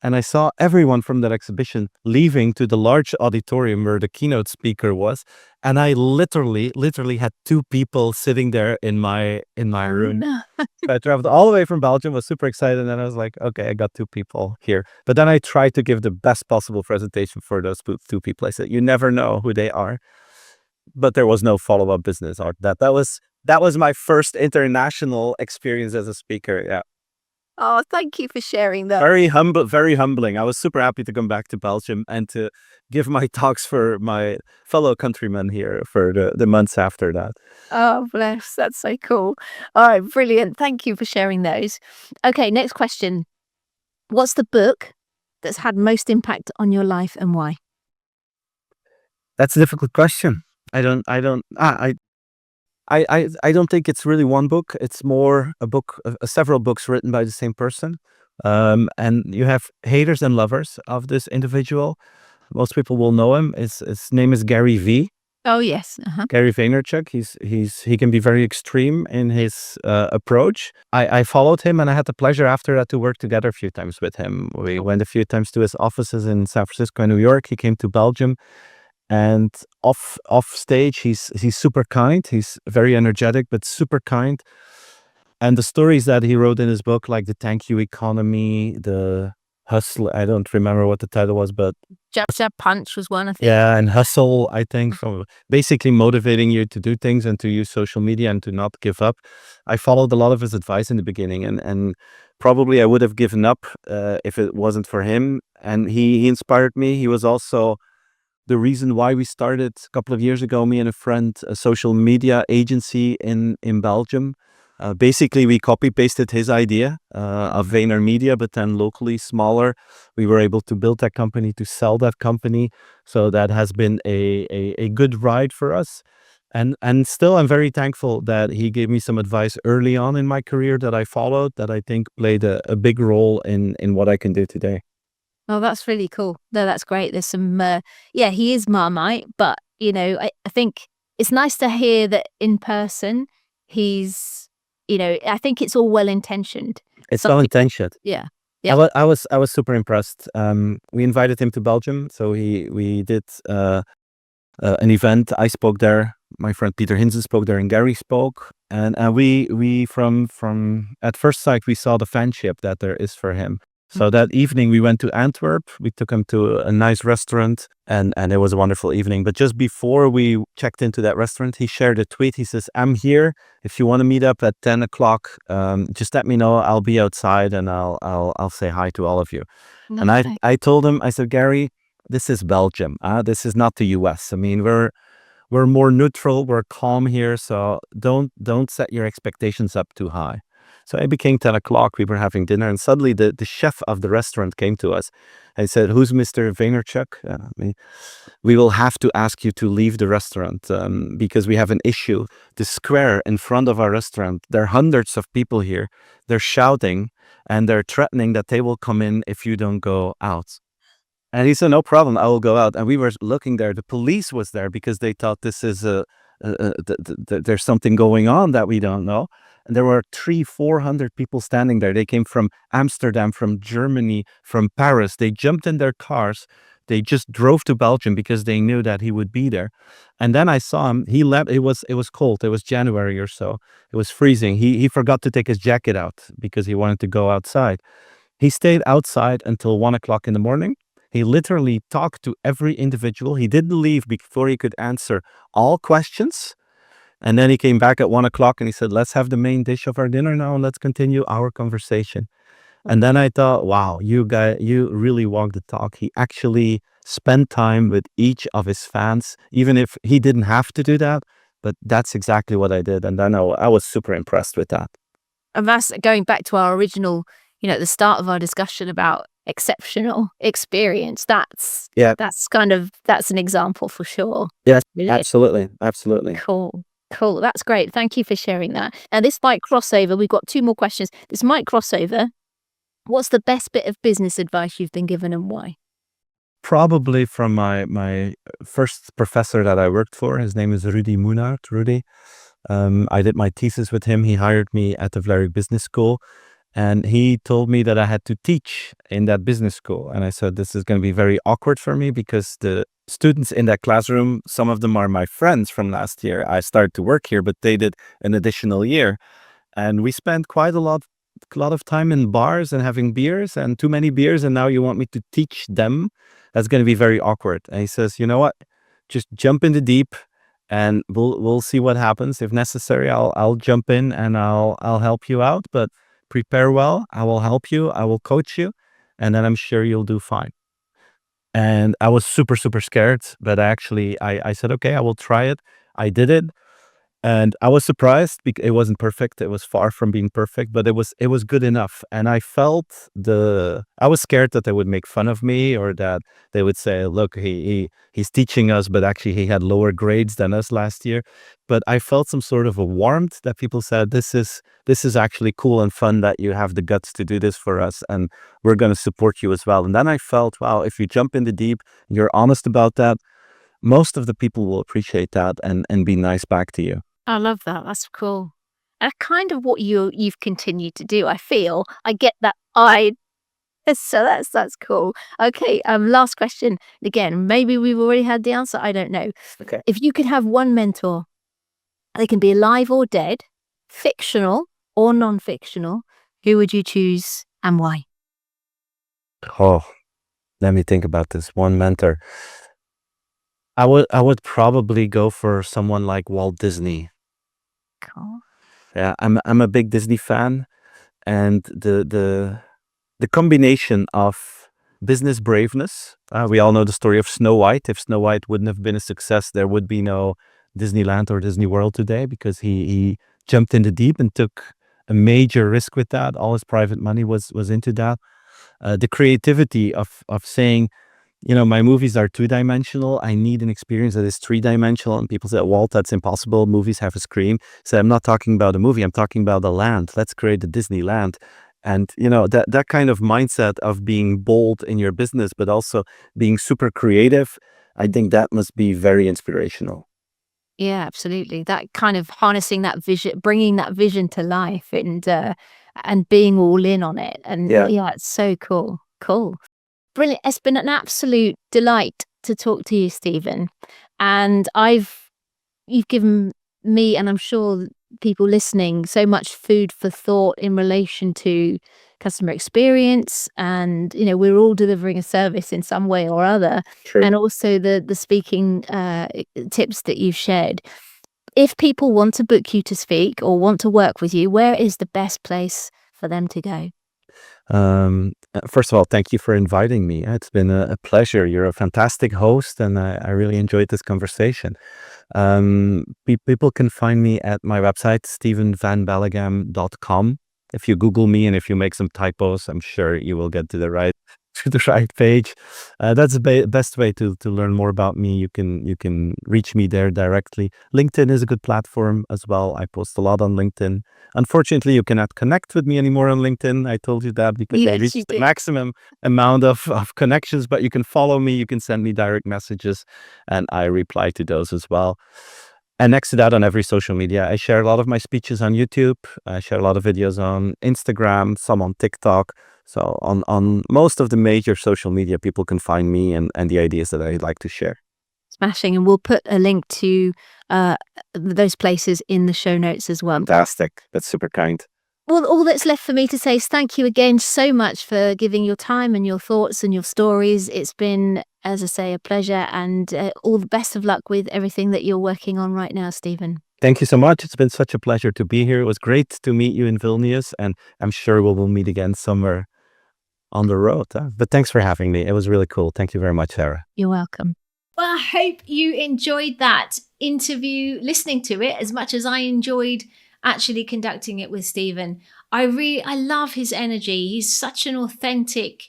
And I saw everyone from that exhibition leaving to the large auditorium where the keynote speaker was. And I literally had two people sitting there in my room. No. I traveled all the way from Belgium, was super excited, and then I was like, okay, I got two people here. But then I tried to give the best possible presentation for those two people. I said, you never know who they are. But there was no follow-up business or that. That was my first international experience as a speaker. Yeah. Oh, thank you for sharing that. Very humbling. I was super happy to come back to Belgium and to give my talks for my fellow countrymen here for the months after that. Oh, bless. That's so cool. All right, brilliant. Thank you for sharing those. Okay, next question. What's the book that's had most impact on your life and why? That's a difficult question. I don't think it's really one book. It's more a book, several books written by the same person. And you have haters and lovers of this individual. Most people will know him. His name is Gary V. Oh, yes. Gary Vaynerchuk. He can be very extreme in his approach. I followed him, and I had the pleasure after that to work together a few times with him. We went a few times to his offices in San Francisco and New York. He came to Belgium. And off stage, he's super kind. He's very energetic, but super kind. And the stories that he wrote in his book, like the Thank You Economy, the Hustle, I don't remember what the title was, but Jab Jab Punch was one, I think. yeah, and Hustle, I think, from basically motivating you to do things and to use social media and to not give up. I followed a lot of his advice in the beginning, and probably I would have given up if it wasn't for him. And he inspired me. He was also the reason why we started a couple of years ago, me and a friend, a social media agency in Belgium. Basically, we copy-pasted his idea of VaynerMedia, but then locally smaller. We were able to build that company, to sell that company. So that has been a good ride for us. And still, I'm very thankful that he gave me some advice early on in my career that I followed, that I think played a big role in what I can do today. Oh, that's really cool. No, that's great. There's some, he is Marmite, but, I think it's nice to hear that in person, he's, I think it's all well-intentioned. It's Some well people- intentioned. Yeah. I was super impressed. We invited him to Belgium, so we did an event. I spoke there. My friend Peter Hinsen spoke there, and Gary spoke. And we from at first sight we saw the fanship that there is for him. So that evening we went to Antwerp. We took him to a nice restaurant, and it was a wonderful evening. But just before we checked into that restaurant, he shared a tweet. He says, "I'm here. If you want to meet up at 10 o'clock, just let me know. I'll be outside, and I'll say hi to all of you." And I told him, I said, "Gary, this is Belgium. This is not the US. I mean, we're more neutral. We're calm here. So don't set your expectations up too high." So it became 10 o'clock. We were having dinner, and suddenly the chef of the restaurant came to us and said, "Who's Mr. Vaynerchuk? We will have to ask you to leave the restaurant because we have an issue. The square in front of our restaurant, there are hundreds of people here. They're shouting and they're threatening that they will come in if you don't go out." And he said, "No problem, I will go out." And we were looking there. The police was there because they thought this is there's something going on that we don't know. And there were 400 people standing there. They came from Amsterdam, from Germany, from Paris. They jumped in their cars. They just drove to Belgium because they knew that he would be there. And then I saw him. He left. It was cold. It was January or so. It was freezing. He forgot to take his jacket out because he wanted to go outside. He stayed outside until 1 o'clock in the morning. He literally talked to every individual. He didn't leave before he could answer all questions. And then he came back at 1 o'clock and he said, "Let's have the main dish of our dinner now and let's continue our conversation." And then I thought, wow, you really walked the talk. He actually spent time with each of his fans, even if he didn't have to do that. But that's exactly what I did. And then I was super impressed with that. And that's going back to our original, at the start of our discussion about exceptional experience. That's an example for sure. Yes, Really. absolutely. Cool. That's great. Thank you for sharing that. And this might cross over. We've got 2 more questions. This might cross over. What's the best bit of business advice you've been given and why? Probably from my first professor that I worked for. His name is Rudy Moenaert. Rudy. I did my thesis with him. He hired me at the Vlerik Business School. And he told me that I had to teach in that business school. And I said, this is going to be very awkward for me because the students in that classroom, some of them are my friends from last year. I started to work here, but they did an additional year. And we spent quite a lot of time in bars and having beers and too many beers. And now you want me to teach them? That's going to be very awkward. And he says, you know what? Just jump in the deep and we'll see what happens. If necessary, I'll jump in and I'll help you out. But prepare well. I will help you. I will coach you. And then I'm sure you'll do fine. And I was super, super scared. But actually, I said, okay, I will try it. I did it. And I was surprised because it wasn't perfect. It was far from being perfect, but it was good enough. And I felt I was scared that they would make fun of me or that they would say, look, he's teaching us, but actually he had lower grades than us last year. But I felt some sort of a warmth that people said, this is actually cool and fun that you have the guts to do this for us. And we're going to support you as well. And then I felt, wow, if you jump in the deep, you're honest about that, most of the people will appreciate that and be nice back to you. I love that. That's cool. And kind of what you've continued to do. I feel I get that. So that's cool. Okay. Last question. Again, maybe we've already had the answer. I don't know. Okay. If you could have one mentor, they can be alive or dead, fictional or non-fictional, who would you choose and why? Oh, let me think about this. One mentor. I would probably go for someone like Walt Disney. Cool. Yeah, I'm a big Disney fan, and the combination of business braveness. We all know the story of Snow White. If Snow White wouldn't have been a success, there would be no Disneyland or Disney World today because he jumped in the deep and took a major risk with that. All his private money was into that. The creativity of saying, my movies are 2-dimensional. I need an experience that is 3-dimensional. And people say, Walt, that's impossible. Movies have a screen. So I'm not talking about a movie. I'm talking about a land. Let's create the Disneyland. And, that kind of mindset of being bold in your business, but also being super creative, I think that must be very inspirational. Yeah, absolutely. That kind of harnessing that vision, bringing that vision to life and being all in on it. And yeah, it's so cool. Cool. Brilliant. It's been an absolute delight to talk to you, Stephen. And you've given me, and I'm sure people listening, so much food for thought in relation to customer experience. And, we're all delivering a service in some way or other. True. And also the speaking tips that you've shared. If people want to book you to speak or want to work with you, where is the best place for them to go? First of all, thank you for inviting me. It's been a pleasure. You're a fantastic host, and I really enjoyed this conversation. People can find me at my website, stephenvanbelleghem.com. If you Google me and if you make some typos, I'm sure you will get to the right page. That's the best way to learn more about me. You can reach me there directly. LinkedIn is a good platform as well. I post a lot on LinkedIn. Unfortunately, you cannot connect with me anymore on LinkedIn. I told you that because I reached the maximum amount of connections, but you can follow me. You can send me direct messages and I reply to those as well. And next to that, on every social media, I share a lot of my speeches on YouTube. I share a lot of videos on Instagram, some on TikTok. So on most of the major social media, people can find me and the ideas that I like to share. Smashing. And we'll put a link to those places in the show notes as well. Fantastic. That's super kind. Well, all that's left for me to say is thank you again so much for giving your time and your thoughts and your stories. It's been, as I say, a pleasure, and all the best of luck with everything that you're working on right now, Stephen. Thank you so much. It's been such a pleasure to be here. It was great to meet you in Vilnius, and I'm sure we will meet again somewhere on the road. But thanks for having me. It was really cool. Thank you very much, Sarah. You're welcome. Well, I hope you enjoyed that interview, listening to it as much as I enjoyed actually conducting it with Stephen. I love his energy. He's such an authentic,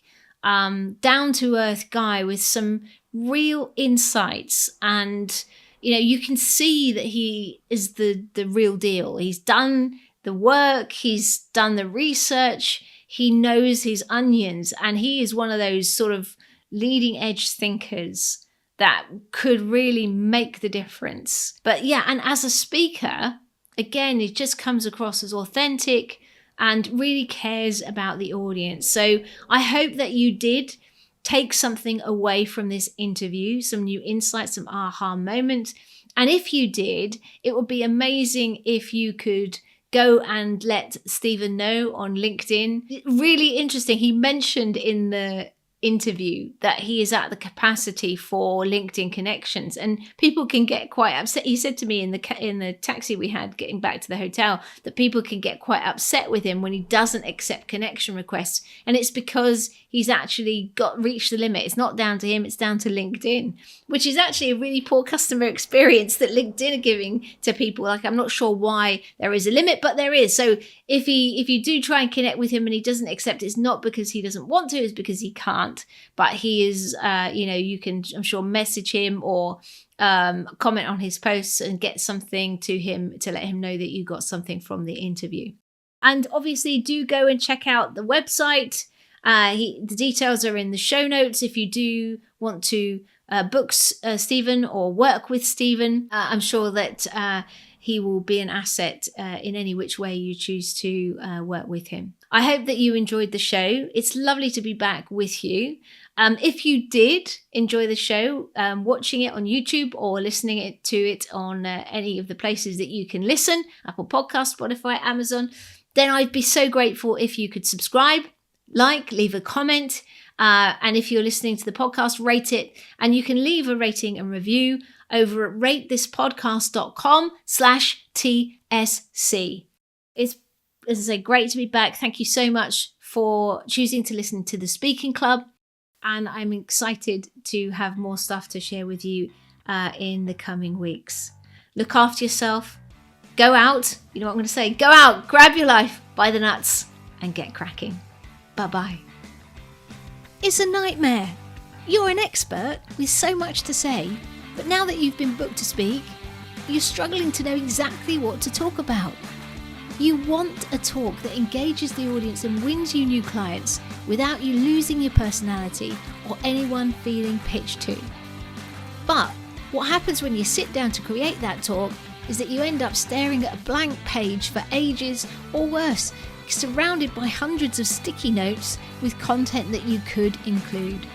down-to-earth guy with some real insights, and you can see that he is the real deal. He's done the work, he's done the research, he knows his onions, and he is one of those sort of leading edge thinkers that could really make the difference. But yeah, and as a speaker, again, it just comes across as authentic and really cares about the audience. So I hope that you did take something away from this interview, some new insights, some aha moments. And if you did, it would be amazing if you could go and let Stephen know on LinkedIn. Really interesting. He mentioned in the interview that he is at the capacity for LinkedIn connections, and people can get quite upset. He said to me in the taxi we had getting back to the hotel that people can get quite upset with him when he doesn't accept connection requests, and it's because he's actually reached the limit. It's not down to him, it's down to LinkedIn, which is actually a really poor customer experience that LinkedIn are giving to people. Like, I'm not sure why there is a limit, but there is. So if you do try and connect with him and he doesn't accept, it's not because he doesn't want to, it's because he can't. But he is, you can, I'm sure, message him or comment on his posts and get something to him to let him know that you got something from the interview. And obviously do go and check out the website. The details are in the show notes. If you do want to book Stephen or work with Stephen, I'm sure that he will be an asset in any which way you choose to work with him. I hope that you enjoyed the show. It's lovely to be back with you. If you did enjoy the show, watching it on YouTube or listening to it on any of the places that you can listen, Apple Podcasts, Spotify, Amazon, then I'd be so grateful if you could subscribe, leave a comment, and if you're listening to the podcast, rate it. And you can leave a rating and review over at ratethispodcast.com/TSC. It's, as I say, great to be back. Thank you so much for choosing to listen to the Speaking Club. And I'm excited to have more stuff to share with you in the coming weeks. Look after yourself. Go out. You know what I'm going to say? Go out, grab your life by the nuts and get cracking. Bye-bye. It's a nightmare. You're an expert with so much to say, but now that you've been booked to speak, you're struggling to know exactly what to talk about. You want a talk that engages the audience and wins you new clients without you losing your personality or anyone feeling pitched to. But what happens when you sit down to create that talk is that you end up staring at a blank page for ages, or worse, surrounded by hundreds of sticky notes with content that you could include.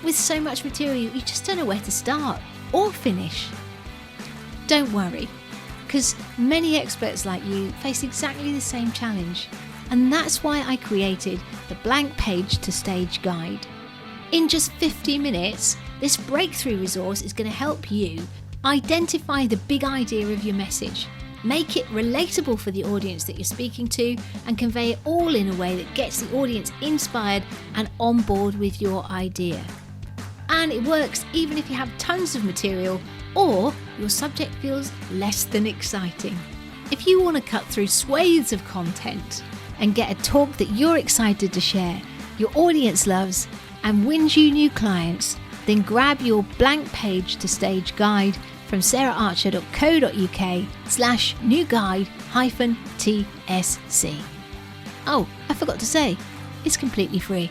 With so much material, you just don't know where to start or finish. Don't worry, because many experts like you face exactly the same challenge, and that's why I created the Blank Page to Stage Guide. In just 50 minutes, this breakthrough resource is going to help you identify the big idea of your message, make it relatable for the audience that you're speaking to, and convey it all in a way that gets the audience inspired and on board with your idea. And it works even if you have tons of material or your subject feels less than exciting. If you want to cut through swathes of content and get a talk that you're excited to share, your audience loves, and wins you new clients, then grab your blank page to stage guide from saraharcher.co.uk/new guide-TSC. Oh, I forgot to say, it's completely free.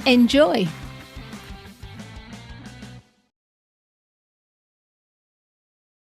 Enjoy!